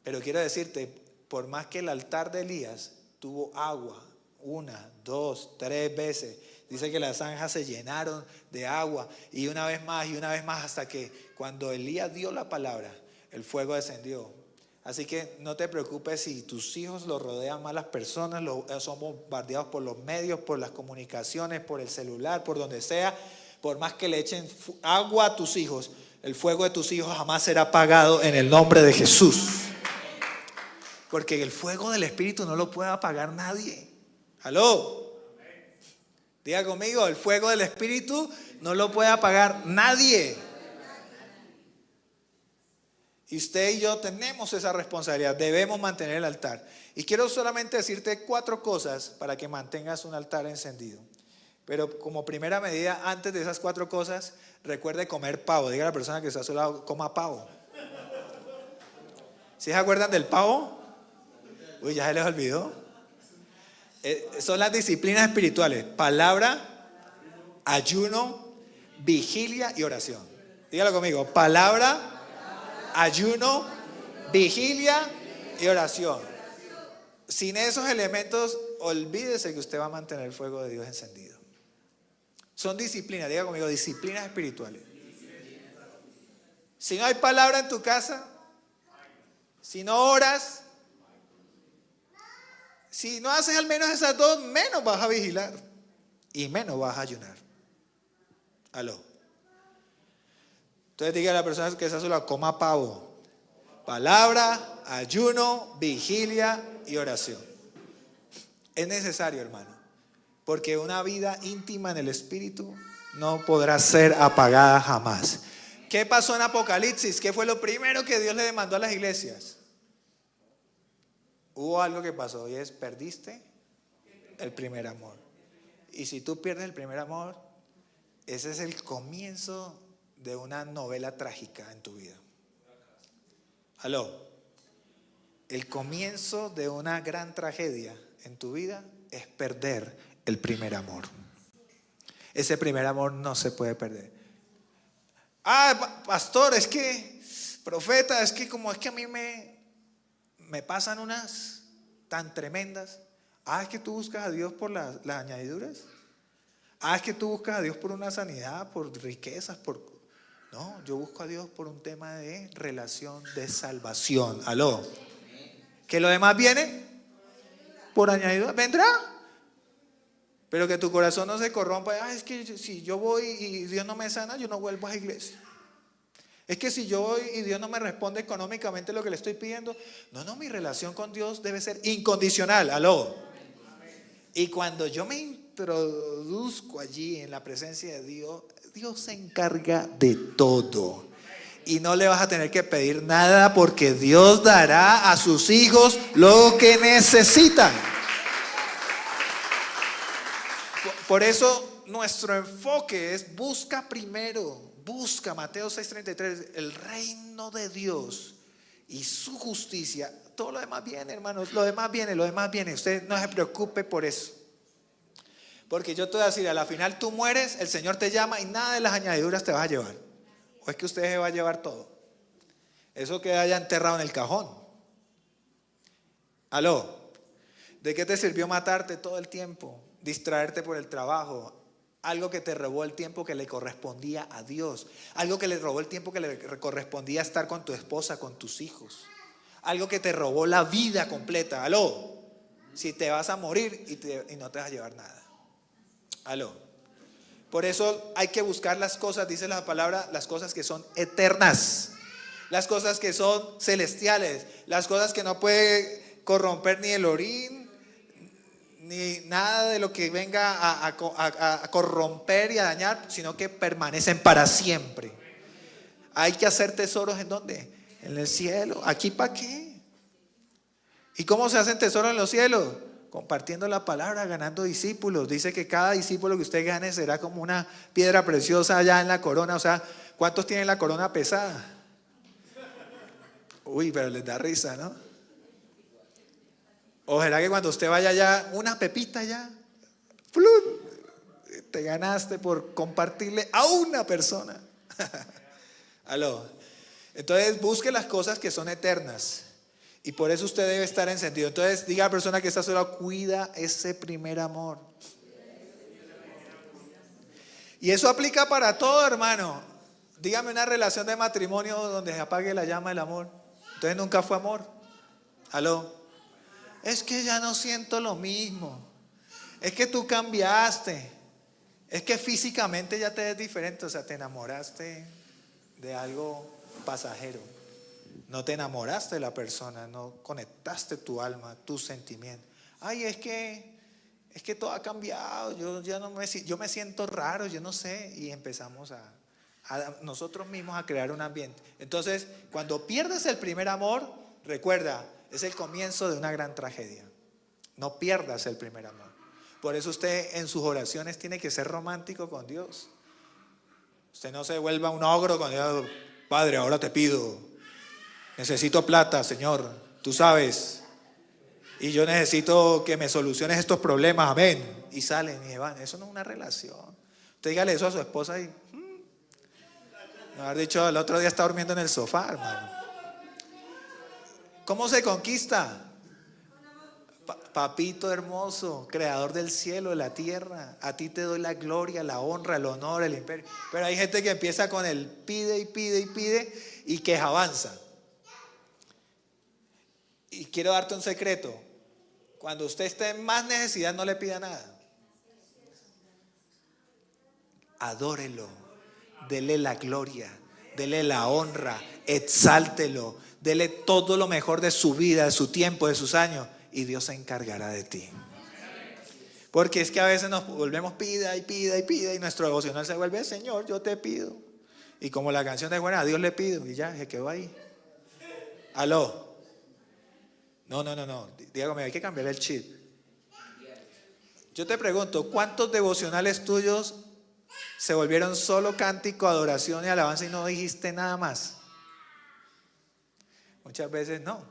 Pero quiero decirte, por más que el altar de Elías tuvo agua 1, 2, 3 veces, dice que las zanjas se llenaron de agua y una vez más, hasta que cuando Elías dio la palabra, el fuego descendió. Así que no te preocupes si tus hijos los rodean malas personas, son bombardeados por los medios, por las comunicaciones, por el celular, por donde sea. Por más que le echen agua a tus hijos, el fuego de tus hijos jamás será apagado en el nombre de Jesús. Porque el fuego del Espíritu no lo puede apagar nadie. ¿Aló? Diga conmigo: el fuego del Espíritu no lo puede apagar nadie. Y usted y yo tenemos esa responsabilidad, debemos mantener el altar. Y quiero solamente decirte 4 cosas para que mantengas un altar encendido. Pero como primera medida, antes de esas 4 cosas, recuerde comer pavo. Diga a la persona que está a su lado: coma pavo. ¿Sí se acuerdan del pavo? Uy, ya se les olvidó. Son las disciplinas espirituales: palabra, ayuno, vigilia y oración. Dígalo conmigo: palabra, ayuno, vigilia y oración. Sin esos elementos, olvídese que usted va a mantener el fuego de Dios encendido. Son disciplinas, diga conmigo: disciplinas espirituales. Si no hay palabra en tu casa, si no oras, si no haces al menos esas 2, menos vas a vigilar y menos vas a ayunar. ¿Aló? Entonces diga a la persona que está sola: coma pavo. Palabra, ayuno, vigilia y oración. Es necesario, hermano, porque una vida íntima en el Espíritu no podrá ser apagada jamás. ¿Qué pasó en Apocalipsis? ¿Qué fue lo primero que Dios le demandó a las iglesias? Hubo algo que pasó y es: perdiste el primer amor. Y si tú pierdes el primer amor, ese es el comienzo de una novela trágica en tu vida. ¿Aló? El comienzo de una gran tragedia en tu vida es perder el primer amor. Ese primer amor no se puede perder. Pastor, es que, profeta, es que como es que a mí me me pasan unas tan tremendas. Es que tú buscas a Dios por las añadiduras. Es que tú buscas a Dios por una sanidad, por riquezas, No, yo busco a Dios por un tema de relación, de salvación. Aló. ¿Que lo demás viene? Por añadidura. ¿Vendrá? Pero que tu corazón no se corrompa. Es que si yo voy y Dios no me sana, yo no vuelvo a la iglesia. Es que si yo voy y Dios no me responde económicamente lo que le estoy pidiendo. No, mi relación con Dios debe ser incondicional. Aló. Y cuando yo me introduzco allí en la presencia de Dios, Dios se encarga de todo. Y no le vas a tener que pedir nada, porque Dios dará a sus hijos lo que necesitan. Por eso nuestro enfoque es busca Mateo 6:33, el reino de Dios y su justicia. Todo lo demás viene, hermanos, lo demás viene. Usted no se preocupe por eso. Porque yo te voy a decir, a la final tú mueres, el Señor te llama y nada de las añadiduras te vas a llevar. ¿O es que usted se va a llevar todo? Eso queda ya enterrado en el cajón. Aló. ¿De qué te sirvió matarte todo el tiempo? Distraerte por el trabajo. Algo que te robó el tiempo que le correspondía a Dios. Algo que le robó el tiempo que le correspondía estar con tu esposa, con tus hijos. Algo que te robó la vida completa. Aló. Si te vas a morir y no te vas a llevar nada. Aló. Por eso hay que buscar las cosas, dice la palabra, las cosas que son eternas. Las cosas que son celestiales. Las cosas que no puede corromper ni el orín, ni nada de lo que venga a corromper y a dañar, sino que permanecen para siempre. Hay que hacer tesoros ¿en dónde? En el cielo. ¿Aquí para qué? ¿Y cómo se hacen tesoros en los cielos? Compartiendo la palabra, ganando discípulos. Dice que cada discípulo que usted gane será como una piedra preciosa allá en la corona. O sea, ¿cuántos tienen la corona pesada? Uy, pero les da risa, ¿no? ¿O será que cuando usted vaya allá, una pepita ya, ¡plum!, te ganaste por compartirle a una persona? Aló. Entonces busque las cosas que son eternas. Y por eso usted debe estar encendido. Entonces diga a la persona que está sola, cuida ese primer amor. Y eso aplica para todo, hermano. Dígame una relación de matrimonio donde se apague la llama del amor. Entonces nunca fue amor. Aló. Es que ya no siento lo mismo. Es que tú cambiaste. Es que físicamente ya te ves diferente. O sea, te enamoraste de algo pasajero. No te enamoraste de la persona. No conectaste tu alma, tus sentimientos. Es que todo ha cambiado. Yo me siento raro, yo no sé. Y empezamos a nosotros mismos a crear un ambiente. Entonces, cuando pierdes el primer amor, recuerda, es el comienzo de una gran tragedia. No pierdas el primer amor. Por eso usted en sus oraciones tiene que ser romántico con Dios. Usted no se vuelva un ogro con Dios. Padre, ahora te pido, necesito plata, Señor, tú sabes, y yo necesito que me soluciones estos problemas, amén. Y salen y van. Eso no es una relación. Usted dígale eso a su esposa y me haber dicho, el otro día está durmiendo en el sofá, hermano. ¿Cómo se conquista? Papito hermoso, creador del cielo, de la tierra, a ti te doy la gloria, la honra, el honor, el imperio. Pero hay gente que empieza con el pide y pide y pide y que avanza. Y quiero darte un secreto. Cuando usted esté en más necesidad, no le pida nada. Adórelo, dele la gloria, dele la honra, exáltelo, dele todo lo mejor de su vida, de su tiempo, de sus años, y Dios se encargará de ti. Porque es que a veces nos volvemos pida y pida y pida, y nuestro devocional se vuelve, Señor, yo te pido. Y como la canción es buena, a Dios le pido, y ya, se quedó ahí. Aló. No. Dígame, hay que cambiar el chip. Yo te pregunto, ¿cuántos devocionales tuyos se volvieron solo cántico, adoración y alabanza y no dijiste nada más? Muchas veces no.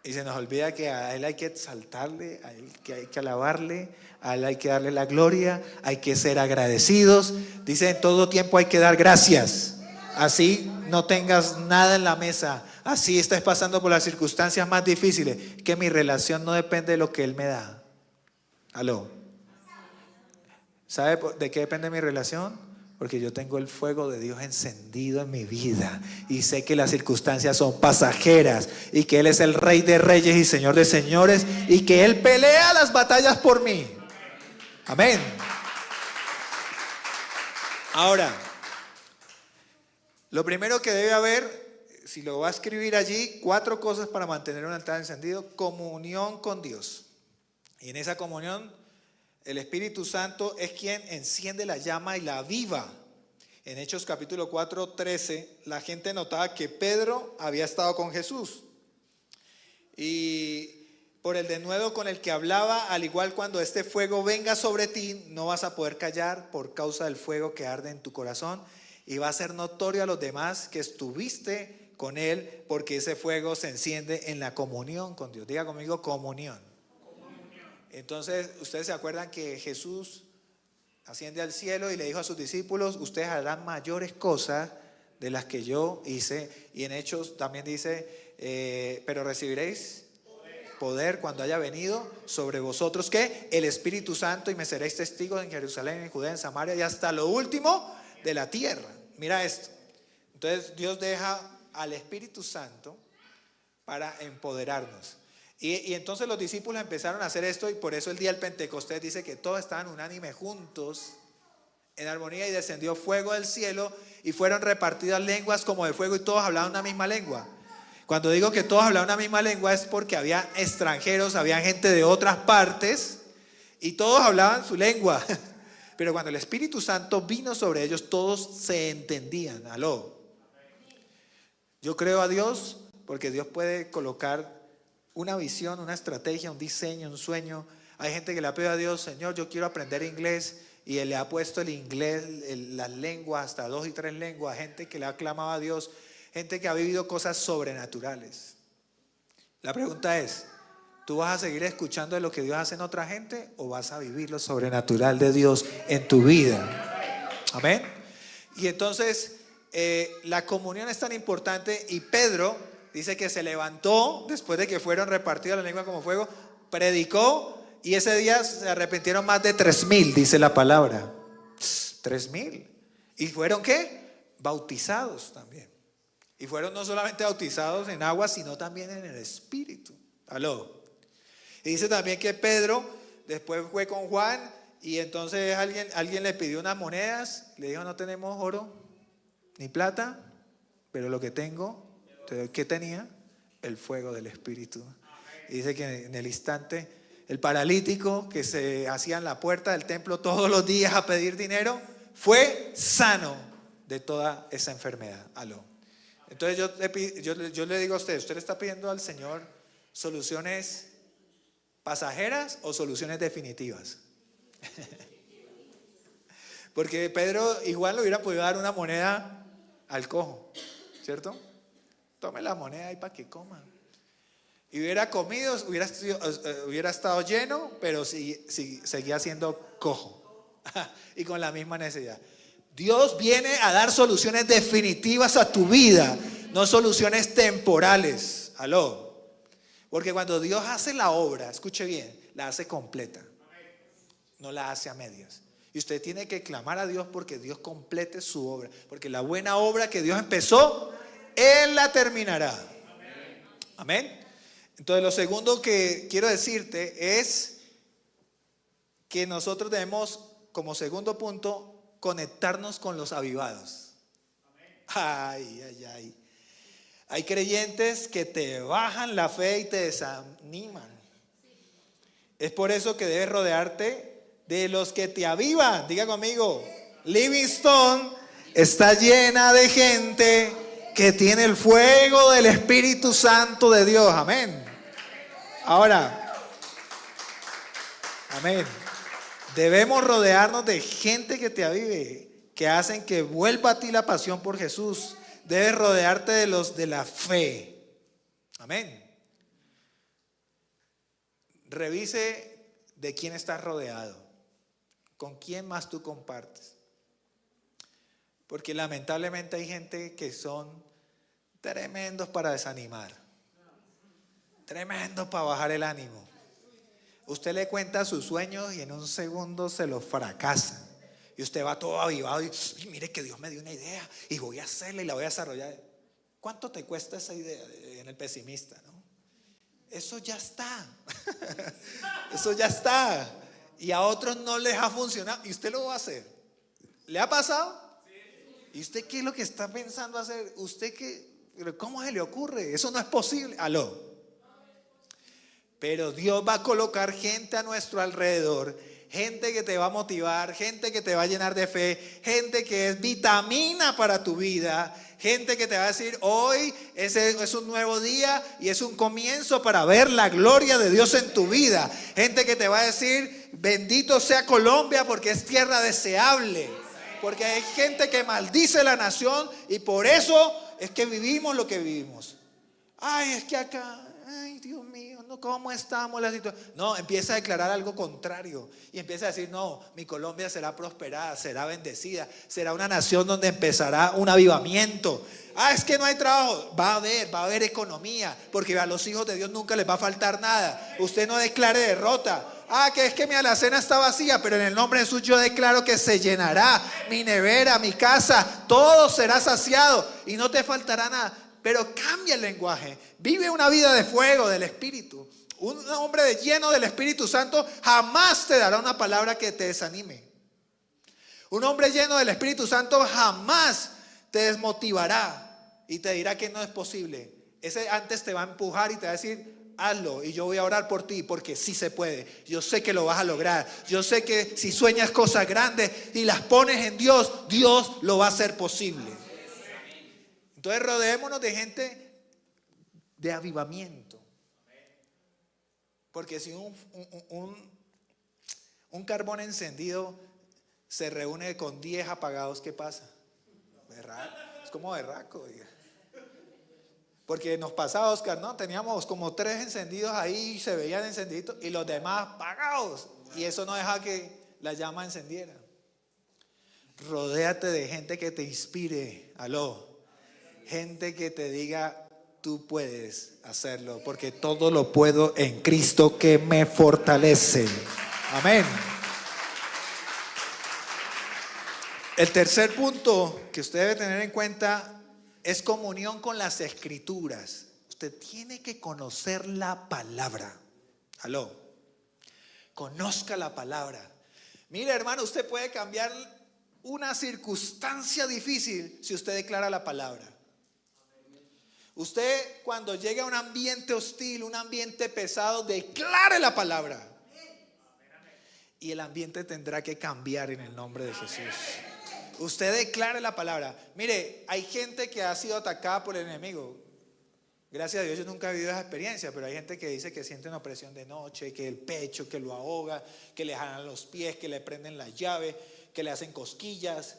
Y se nos olvida que a Él hay que exaltarle, a Él que hay que alabarle, a Él hay que darle la gloria, hay que ser agradecidos. Dice, en todo tiempo hay que dar gracias. Así no tengas nada en la mesa, Así estés pasando por las circunstancias más difíciles, que mi relación no depende de lo que Él me da. Aló. ¿Sabe de qué depende mi relación? Porque yo tengo el fuego de Dios encendido en mi vida y sé que las circunstancias son pasajeras y que Él es el Rey de Reyes y Señor de Señores y que Él pelea las batallas por mí. Amén. Ahora, lo primero que debe haber, si lo va a escribir allí, 4 cosas para mantener un altar encendido: comunión con Dios. Y en esa comunión, el Espíritu Santo es quien enciende la llama y la aviva. En Hechos capítulo 4, 13, la gente notaba que Pedro había estado con Jesús. Y por el denuedo con el que hablaba, al igual cuando este fuego venga sobre ti, no vas a poder callar por causa del fuego que arde en tu corazón. Y va a ser notorio a los demás que estuviste con Él, porque ese fuego se enciende en la comunión con Dios. Diga conmigo, comunión. Entonces, ustedes se acuerdan que Jesús asciende al cielo y le dijo a sus discípulos: ustedes harán mayores cosas de las que yo hice. Y en Hechos también dice, pero recibiréis poder cuando haya venido sobre vosotros, ¿qué? El Espíritu Santo, y me seréis testigos en Jerusalén, en Judea, en Samaria y hasta lo último de la tierra. Mira esto. Entonces Dios deja al Espíritu Santo para empoderarnos. Y entonces los discípulos empezaron a hacer esto, y por eso el día del Pentecostés dice que todos estaban unánimes juntos en armonía, y descendió fuego del cielo y fueron repartidas lenguas como de fuego, y todos hablaban una misma lengua. Cuando digo que todos hablaban una misma lengua es porque había extranjeros, había gente de otras partes y todos hablaban su lengua. Pero cuando el Espíritu Santo vino sobre ellos, todos se entendían. Aló. Yo creo a Dios porque Dios puede colocar una visión, una estrategia, un diseño, un sueño. Hay gente que le ha pedido a Dios: Señor, yo quiero aprender inglés, y Él le ha puesto el inglés, las lenguas, hasta 2 y 3 lenguas. Gente que le ha clamado a Dios, gente que ha vivido cosas sobrenaturales. La pregunta es: ¿tú vas a seguir escuchando de lo que Dios hace en otra gente, o vas a vivir lo sobrenatural de Dios en tu vida? Amén. Y entonces la comunión es tan importante, y Pedro dice que se levantó después de que fueron repartidas la lengua como fuego, predicó, y ese día se arrepintieron más de 3,000, dice la palabra. 3,000. ¿Y fueron qué? Bautizados también. Y fueron no solamente bautizados en agua, sino también en el Espíritu. Aló. Y dice también que Pedro después fue con Juan, y entonces alguien le pidió unas monedas. Le dijo: no tenemos oro ni plata, pero lo que tengo, ¿qué tenía? El fuego del Espíritu. Y dice que en el instante, el paralítico que se hacía en la puerta del templo todos los días a pedir dinero, fue sano de toda esa enfermedad. Aló. Entonces yo le digo a usted le está pidiendo al Señor soluciones pasajeras o soluciones definitivas. Porque Pedro igual le hubiera podido dar una moneda al cojo, ¿cierto? Tome la moneda ahí para que coma. Y hubiera comido, hubiera estado lleno, pero seguía siendo cojo y con la misma necesidad. Dios viene a dar soluciones definitivas a tu vida, no soluciones temporales. Aló. Porque cuando Dios hace la obra, escuche bien, la hace completa, no la hace a medias. Y usted tiene que clamar a Dios porque Dios complete su obra, porque la buena obra que Dios empezó, Él la terminará. Amén. Entonces, lo segundo que quiero decirte es que nosotros debemos, como segundo punto, conectarnos con los avivados. Ay, ay, ay. Hay creyentes que te bajan la fe y te desaniman. Es por eso que debes rodearte de los que te avivan. Diga conmigo: Livingstone está llena de gente que tiene el fuego del Espíritu Santo de Dios. Amén. Ahora, amén. Debemos rodearnos de gente que te avive, que hacen que vuelva a ti la pasión por Jesús. Debes rodearte de los de la fe. Amén. Revise de quién estás rodeado, con quién más tú compartes. Porque lamentablemente hay gente que son tremendos para desanimar, tremendos para bajar el ánimo. Usted le cuenta sus sueños y en un segundo se los fracasa. Y usted va todo avivado y mire que Dios me dio una idea y voy a hacerla y la voy a desarrollar. ¿Cuánto te cuesta esa idea en el pesimista, no? Eso ya está. Eso ya está. Y a otros no les ha funcionado y usted lo va a hacer. ¿Le ha pasado? ¿Y usted qué es lo que está pensando hacer? ¿Usted qué? ¿Cómo se le ocurre? Eso no es posible. Aló. Pero Dios va a colocar gente a nuestro alrededor, gente que te va a motivar, gente que te va a llenar de fe, gente que es vitamina para tu vida, gente que te va a decir: hoy es un nuevo día y es un comienzo para ver la gloria de Dios en tu vida. Gente que te va a decir: bendito sea Colombia porque es tierra deseable. Porque hay gente que maldice la nación y por eso es que vivimos lo que vivimos. Ay, es que acá, ay, Dios mío, no, ¿cómo estamos la situación? No, empieza a declarar algo contrario y empieza a decir: no, mi Colombia será prosperada, será bendecida, será una nación donde empezará un avivamiento. Ah, es que no hay trabajo. Va a haber economía, porque a los hijos de Dios nunca les va a faltar nada. Usted no declare derrota. Ah, que es que mi alacena está vacía, pero en el nombre de Jesús yo declaro que se llenará mi nevera, mi casa, todo será saciado y no te faltará nada. Pero cambia el lenguaje, vive una vida de fuego del Espíritu. Un hombre lleno del Espíritu Santo jamás te dará una palabra que te desanime. Un hombre lleno del Espíritu Santo jamás te desmotivará y te dirá que no es posible. Ese antes te va a empujar y te va a decir: hazlo y yo voy a orar por ti porque sí se puede. Yo sé que lo vas a lograr. Yo sé que si sueñas cosas grandes y las pones en Dios, Dios lo va a hacer posible. Entonces rodeémonos de gente de avivamiento. Porque si un carbón encendido se reúne con 10 apagados, ¿qué pasa? Es como berraco, oiga. Porque nos pasaba, Oscar, ¿no? Teníamos como 3 encendidos ahí, se veían encendidos y los demás apagados. Y eso no deja que la llama encendiera. Rodéate de gente que te inspire. Aló. Gente que te diga: tú puedes hacerlo, porque todo lo puedo en Cristo que me fortalece. Amén. El tercer punto que usted debe tener en cuenta es comunión con las Escrituras. Usted tiene que conocer la palabra. Aló. Conozca la palabra. Mire, hermano, usted puede cambiar una circunstancia difícil si usted declara la palabra. Usted, cuando llegue a un ambiente hostil, un ambiente pesado, declare la palabra. Y el ambiente tendrá que cambiar en el nombre de Jesús. Usted declare la palabra. Mire, hay gente que ha sido atacada por el enemigo. Gracias a Dios yo nunca he vivido esa experiencia, pero hay gente que dice que siente una opresión de noche, que el pecho, que lo ahoga, que le jalan los pies, que le prenden la llave, que le hacen cosquillas.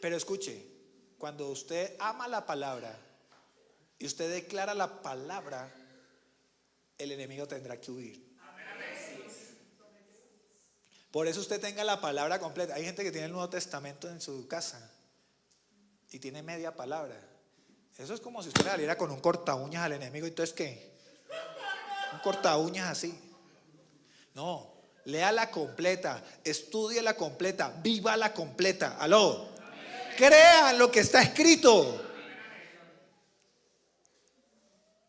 Pero escuche, cuando usted ama la palabra y usted declara la palabra, el enemigo tendrá que huir. Por eso usted tenga la palabra completa. Hay gente que tiene el Nuevo Testamento en su casa y tiene media palabra. Eso es como si usted le saliera con un corta uñas al enemigo. Entonces, ¿qué? Un corta uñas así. No, léala completa, estúdiela completa, vívala completa. Aló. Crea lo que está escrito.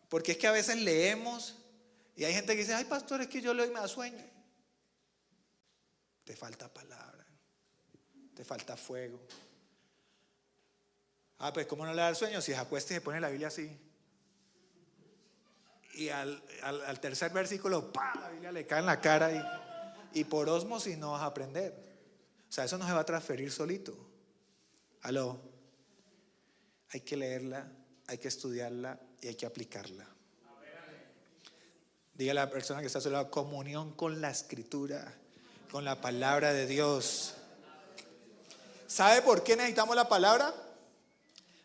Porque es que a veces leemos y hay gente que dice: ay, pastor, es que yo leo y me da sueño. Te falta palabra, te falta fuego. Ah, pues ¿cómo no le da el sueño? Si se acuesta y se pone la Biblia así. Y al tercer versículo, ¡pah!, la Biblia le cae en la cara y por ósmosis no vas a aprender. O sea, eso no se va a transferir solito. Aló. Hay que leerla, hay que estudiarla y hay que aplicarla. Diga a la persona que está a su lado: comunión con la Escritura, con la palabra de Dios. ¿Sabe por qué necesitamos la palabra?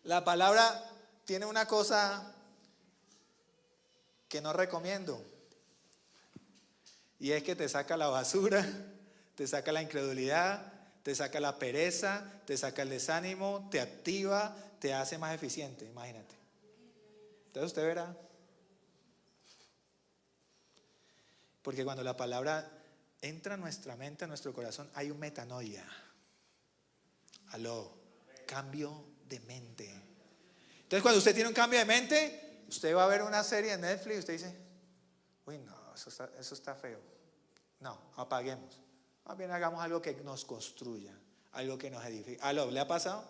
La palabra tiene una cosa que no recomiendo, y es que te saca la basura, te saca la incredulidad, te saca la pereza, te saca el desánimo, te activa, te hace más eficiente, imagínate. Entonces usted verá. Porque cuando la palabra entra a nuestra mente, a nuestro corazón, hay un metanoia. Aló, cambio de mente. Entonces cuando usted tiene un cambio de mente, usted va a ver una serie en Netflix y usted dice, uy no, eso está feo. No, apaguemos. Más bien hagamos algo que nos construya, algo que nos edifique. ¿Aló, le ha pasado?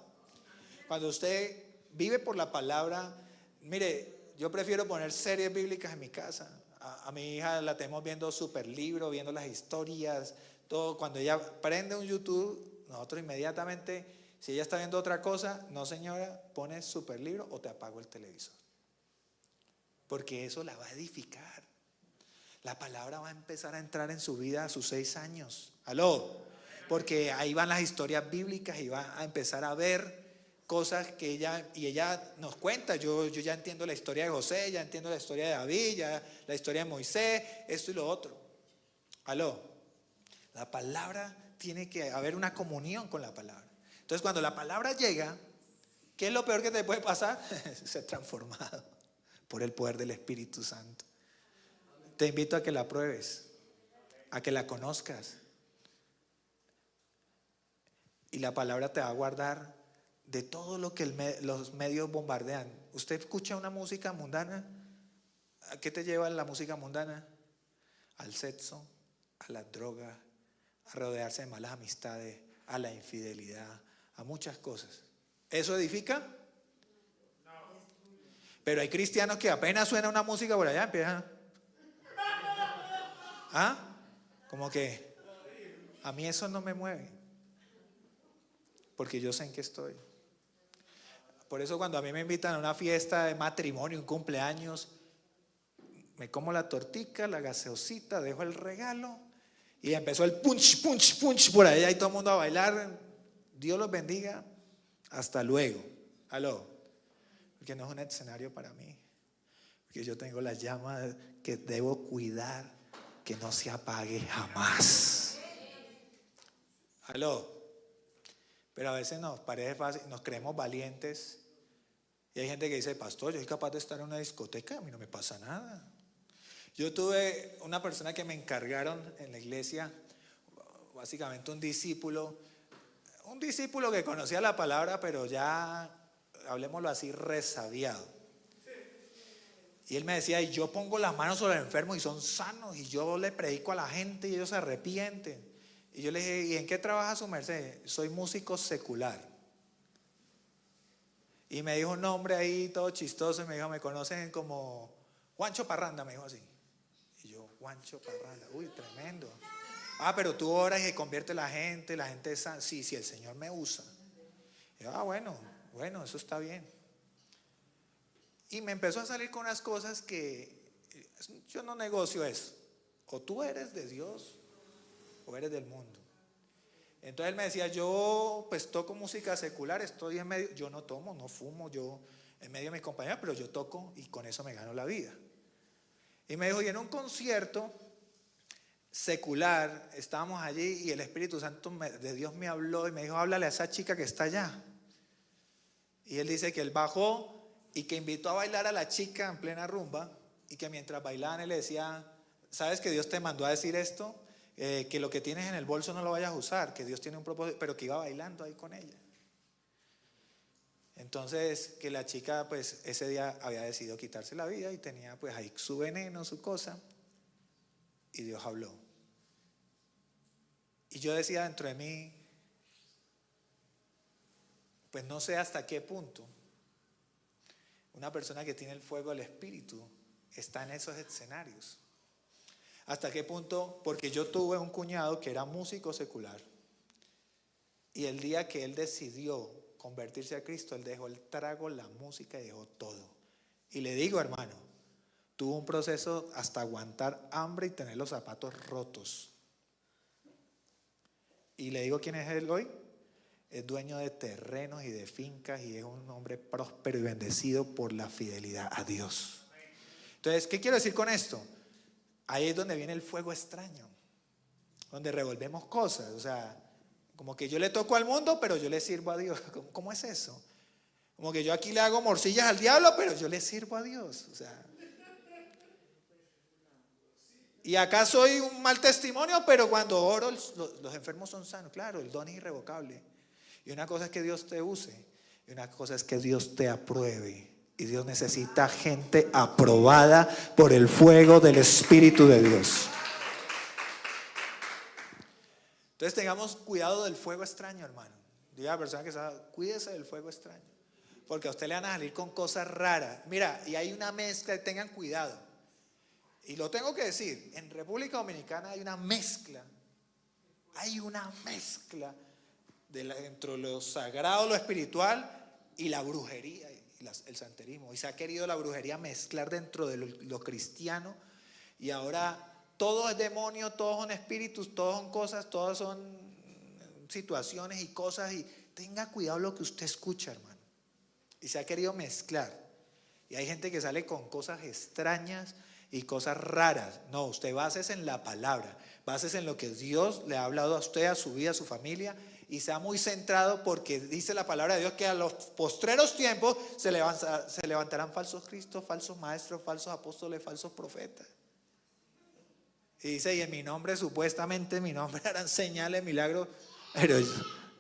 Cuando usted vive por la palabra, mire, yo prefiero poner series bíblicas en mi casa. A mi hija la tenemos viendo super libro, viendo las historias, todo. Cuando ella prende un YouTube, nosotros inmediatamente, si ella está viendo otra cosa, no señora, pone super libro o te apago el televisor. Porque eso la va a edificar. La palabra va a empezar a entrar en su vida a sus 6 años. ¿Aló? Porque ahí van las historias bíblicas y va a empezar a ver cosas que ella nos cuenta. Yo ya entiendo la historia de José, ya entiendo la historia de David, ya la historia de Moisés, esto y lo otro. ¿Aló? La palabra tiene que haber una comunión con la palabra. Entonces cuando la palabra llega, ¿qué es lo peor que te puede pasar? Ser transformado por el poder del Espíritu Santo. Te invito a que la pruebes, a que la conozcas. Y la palabra te va a guardar de todo lo que los medios bombardean. ¿Usted escucha una música mundana? ¿A qué te lleva la música mundana? Al sexo, a las drogas, a rodearse de malas amistades, a la infidelidad, a muchas cosas. ¿Eso edifica? Pero hay cristianos que apenas suena una música por allá empiezan. ¿Ah? Como que a mí eso no me mueve, porque yo sé en qué estoy. Por eso cuando a mí me invitan a una fiesta de matrimonio, un cumpleaños, me como la tortica, la gaseosita, dejo el regalo y empezó el punch, punch, punch por allá y todo el mundo a bailar. Dios los bendiga, hasta luego. Aló, porque no es un escenario para mí, porque yo tengo la llama que debo cuidar, que no se apague jamás. Aló. Pero a veces nos parece fácil, nos creemos valientes. Y hay gente que dice, pastor, yo soy capaz de estar en una discoteca, a mí no me pasa nada. Yo tuve una persona que me encargaron en la iglesia, básicamente un discípulo que conocía la palabra, pero ya, hablemoslo así, resabiado. Y él me decía, y yo pongo las manos sobre el enfermo y son sanos, y yo le predico a la gente y ellos se arrepienten. Y yo le dije, ¿y en qué trabaja su merced? Soy músico secular. Y me dijo un nombre ahí todo chistoso y me dijo, me conocen como Juancho Parranda, me dijo así. Y yo, Juancho Parranda, uy, tremendo. Ah, pero tú oras y convierte la gente es sana. Sí, el Señor me usa. Y yo, bueno, eso está bien. Y me empezó a salir con unas cosas que yo no negocio eso. O tú eres de Dios o eres del mundo. Entonces él me decía, yo pues toco música secular, estoy en medio, yo no tomo, no fumo, yo en medio de mis compañeros, pero yo toco y con eso me gano la vida. Y me dijo, y en un concierto secular, estábamos allí y el Espíritu Santo de Dios me habló y me dijo, háblale a esa chica que está allá. Y él dice que él bajó y que invitó a bailar a la chica en plena rumba y que mientras bailaban él le decía, ¿sabes que Dios te mandó a decir esto? Que lo que tienes en el bolso no lo vayas a usar, que Dios tiene un propósito, pero que iba bailando ahí con ella. Entonces que la chica pues ese día había decidido quitarse la vida y tenía pues ahí su veneno, su cosa, y Dios habló. Y yo decía dentro de mí, pues no sé hasta qué punto una persona que tiene el fuego del Espíritu está en esos escenarios. ¿Hasta qué punto? Porque yo tuve un cuñado que era músico secular y el día que él decidió convertirse a Cristo, él dejó el trago, la música y dejó todo. Y le digo, hermano, tuvo un proceso hasta aguantar hambre y tener los zapatos rotos. Y le digo, ¿quién es él hoy? Es dueño de terrenos y de fincas y es un hombre próspero y bendecido por la fidelidad a Dios. Entonces, ¿qué quiero decir con esto? Ahí es donde viene el fuego extraño, donde revolvemos cosas. O sea, Como que yo le toco al mundo, pero yo le sirvo a Dios. ¿Cómo es eso? Como que yo aquí le hago morcillas al diablo, pero yo le sirvo a Dios. O sea, y acá soy un mal testimonio, pero cuando oro los enfermos son sanos. Claro, el don es irrevocable. Y una cosa es que Dios te use, y una cosa es que Dios te apruebe. Y Dios necesita gente aprobada por el fuego del Espíritu de Dios. Entonces tengamos cuidado del fuego extraño, hermano. Diga a la persona que sabe, cuídese del fuego extraño. Porque a usted le van a salir con cosas raras. Mira, y hay una mezcla, tengan cuidado. Y lo tengo que decir, en República Dominicana hay una mezcla. Hay una mezcla entre lo sagrado, lo espiritual y la brujería y el santerismo. Y se ha querido la brujería mezclar dentro de lo cristiano. Y ahora todo es demonio, todos son espíritus, todos son cosas, todos son situaciones y cosas. Y tenga cuidado lo que usted escucha, hermano. Y se ha querido mezclar. Y hay gente que sale con cosas extrañas y cosas raras. No, usted básese en la palabra, básese en lo que Dios le ha hablado a usted, a su vida, a su familia, y sea muy centrado, porque dice la palabra de Dios que a los postreros tiempos se levantarán falsos cristos, falsos maestros, falsos apóstoles, falsos profetas. Y dice, y en mi nombre, supuestamente en mi nombre harán señales, milagros, pero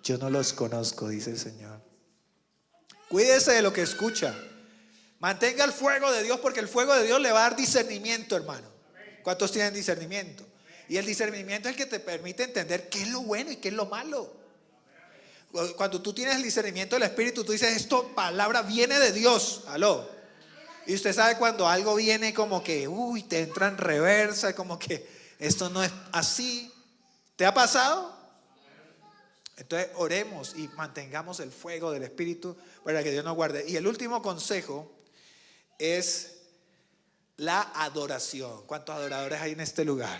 yo no los conozco, dice el Señor. Cuídese de lo que escucha. Mantenga el fuego de Dios, porque el fuego de Dios le va a dar discernimiento, hermano. ¿Cuántos tienen discernimiento? Y el discernimiento es el que te permite entender qué es lo bueno y qué es lo malo. Cuando tú tienes el discernimiento del Espíritu, tú dices, esto palabra viene de Dios. Aló. Y usted sabe cuando algo viene como que, te entra en reversa, como que esto no es así. ¿Te ha pasado? Entonces oremos y mantengamos el fuego del Espíritu para que Dios nos guarde. Y el último consejo es la adoración. ¿Cuántos adoradores hay en este lugar?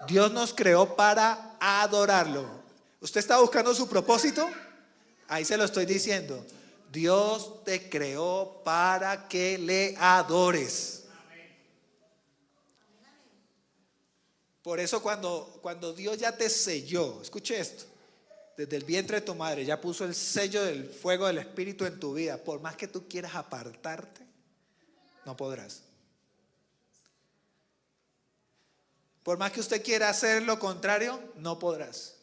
Dios nos creó para adorarlo. ¿Usted está buscando su propósito? Ahí se lo estoy diciendo. Dios te creó para que le adores. Por eso cuando Dios ya te selló, escuche esto, desde el vientre de tu madre ya puso el sello del fuego del Espíritu en tu vida. Por más que tú quieras apartarte, no podrás. Por más que usted quiera hacer lo contrario, no podrás.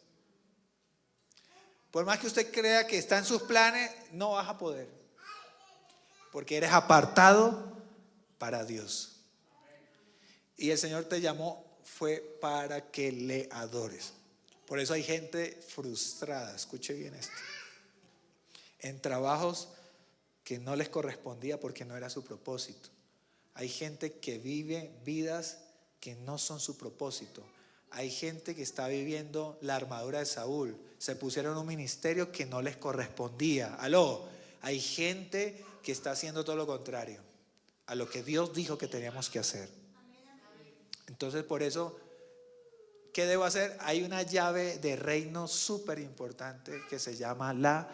Por más que usted crea que está en sus planes, no vas a poder. Porque eres apartado para Dios. Y el Señor te llamó fue para que le adores. Por eso hay gente frustrada, escuche bien esto, en trabajos que no les correspondía porque no era su propósito. Hay gente que vive vidas que no son su propósito. Hay gente que está viviendo la armadura de Saúl. Se pusieron un ministerio que no les correspondía. Aló, hay gente que está haciendo todo lo contrario a lo que Dios dijo que teníamos que hacer. Entonces, por eso, ¿qué debo hacer? Hay una llave de reino súper importante que se llama la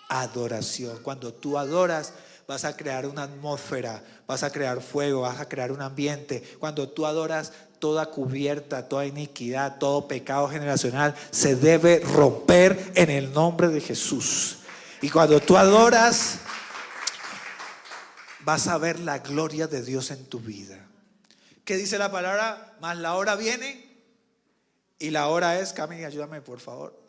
adoración. Cuando tú adoras, vas a crear una atmósfera, vas a crear fuego, vas a crear un ambiente. Cuando tú adoras, toda cubierta, toda iniquidad, todo pecado generacional se debe romper en el nombre de Jesús. Y cuando tú adoras, vas a ver la gloria de Dios en tu vida. ¿Qué dice la palabra? Mas la hora viene y la hora es, Cami, ayúdame por favor.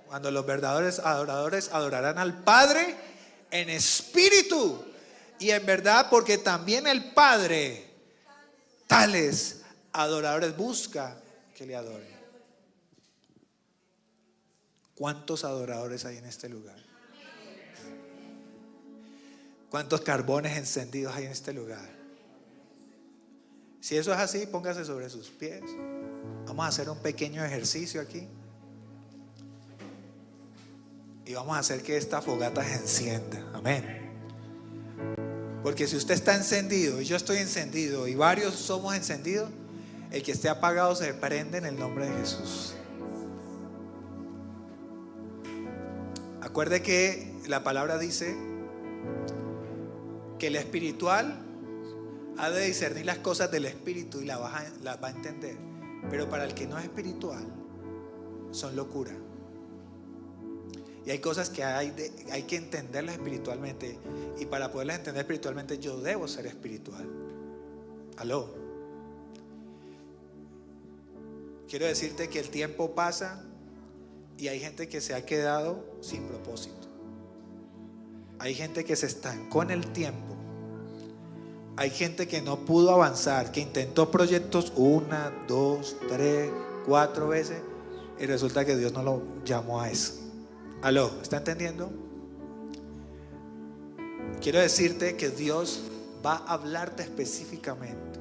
Cuando los verdaderos adoradores adorarán al Padre en espíritu y en verdad, porque también el Padre tales adoradores busca que le adoren. ¿Cuántos adoradores hay en este lugar? ¿Cuántos carbones encendidos hay en este lugar? Si eso es así, póngase sobre sus pies. Vamos a hacer un pequeño ejercicio aquí. Y vamos a hacer que esta fogata se encienda. Amén. Porque si usted está encendido y yo estoy encendido y varios somos encendidos, el que esté apagado se prende en el nombre de Jesús. Acuerde que la palabra dice que el espiritual ha de discernir las cosas del espíritu y las va a entender. Pero para el que no es espiritual, son locura. Y hay cosas que hay que entenderlas espiritualmente. Y para poderlas entender espiritualmente, yo debo ser espiritual. Aló. Quiero decirte que el tiempo pasa y hay gente que se ha quedado sin propósito. Hay gente que se estancó en el tiempo. Hay gente que no pudo avanzar, que intentó proyectos 1, 2, 3, 4 veces y resulta que Dios no lo llamó a eso. Aló, ¿está entendiendo? Quiero decirte que Dios va a hablarte específicamente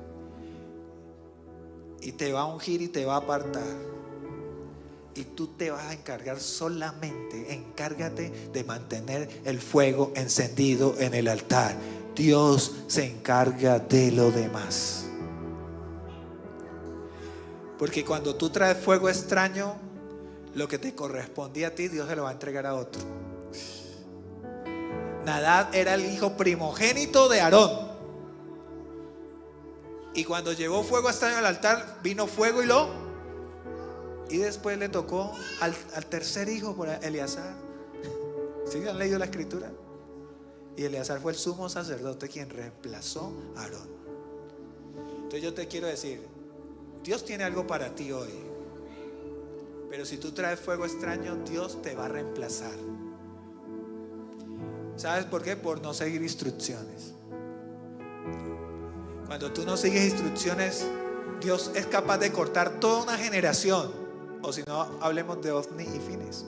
y te va a ungir y te va a apartar. Y tú te vas a encargar solamente, encárgate de mantener el fuego encendido en el altar. Dios se encarga de lo demás. Porque cuando tú traes fuego extraño, lo que te correspondía a ti, Dios se lo va a entregar a otro. Nadab era el hijo primogénito de Aarón. Y cuando llevó fuego extraño al altar, vino fuego y después le tocó al tercer hijo, por Eleazar. ¿Sí han leído la escritura? Y Eleazar fue el sumo sacerdote quien reemplazó a Aarón. Entonces yo te quiero decir, Dios tiene algo para ti hoy. Pero si tú traes fuego extraño, Dios te va a reemplazar. ¿Sabes por qué? Por no seguir instrucciones. Cuando tú no sigues instrucciones, Dios es capaz de cortar toda una generación. O si no, hablemos de Ofni y Fines.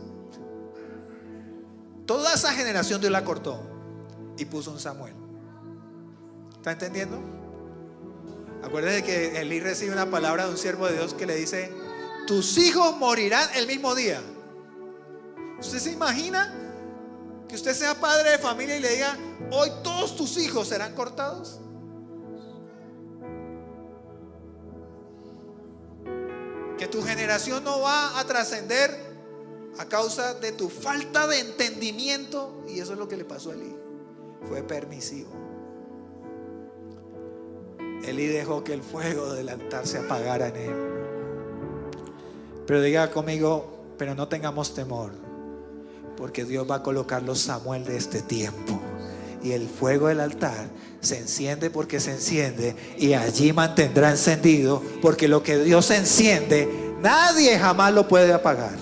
Toda esa generación Dios la cortó y puso un Samuel. ¿Está entendiendo? Acuérdense que Elí recibe una palabra de un siervo de Dios que le dice: tus hijos morirán el mismo día. ¿Usted se imagina que usted sea padre de familia y le diga: hoy todos tus hijos serán cortados? Que tu generación no va a trascender a causa de tu falta de entendimiento. Y eso es lo que le pasó a Elí. Fue permisivo. Elí dejó que el fuego del altar se apagara en él. Pero diga conmigo: pero no tengamos temor, porque Dios va a colocar los Samuel de este tiempo. Y el fuego del altar se enciende porque se enciende, y allí mantendrá encendido, porque lo que Dios enciende nadie jamás lo puede apagar.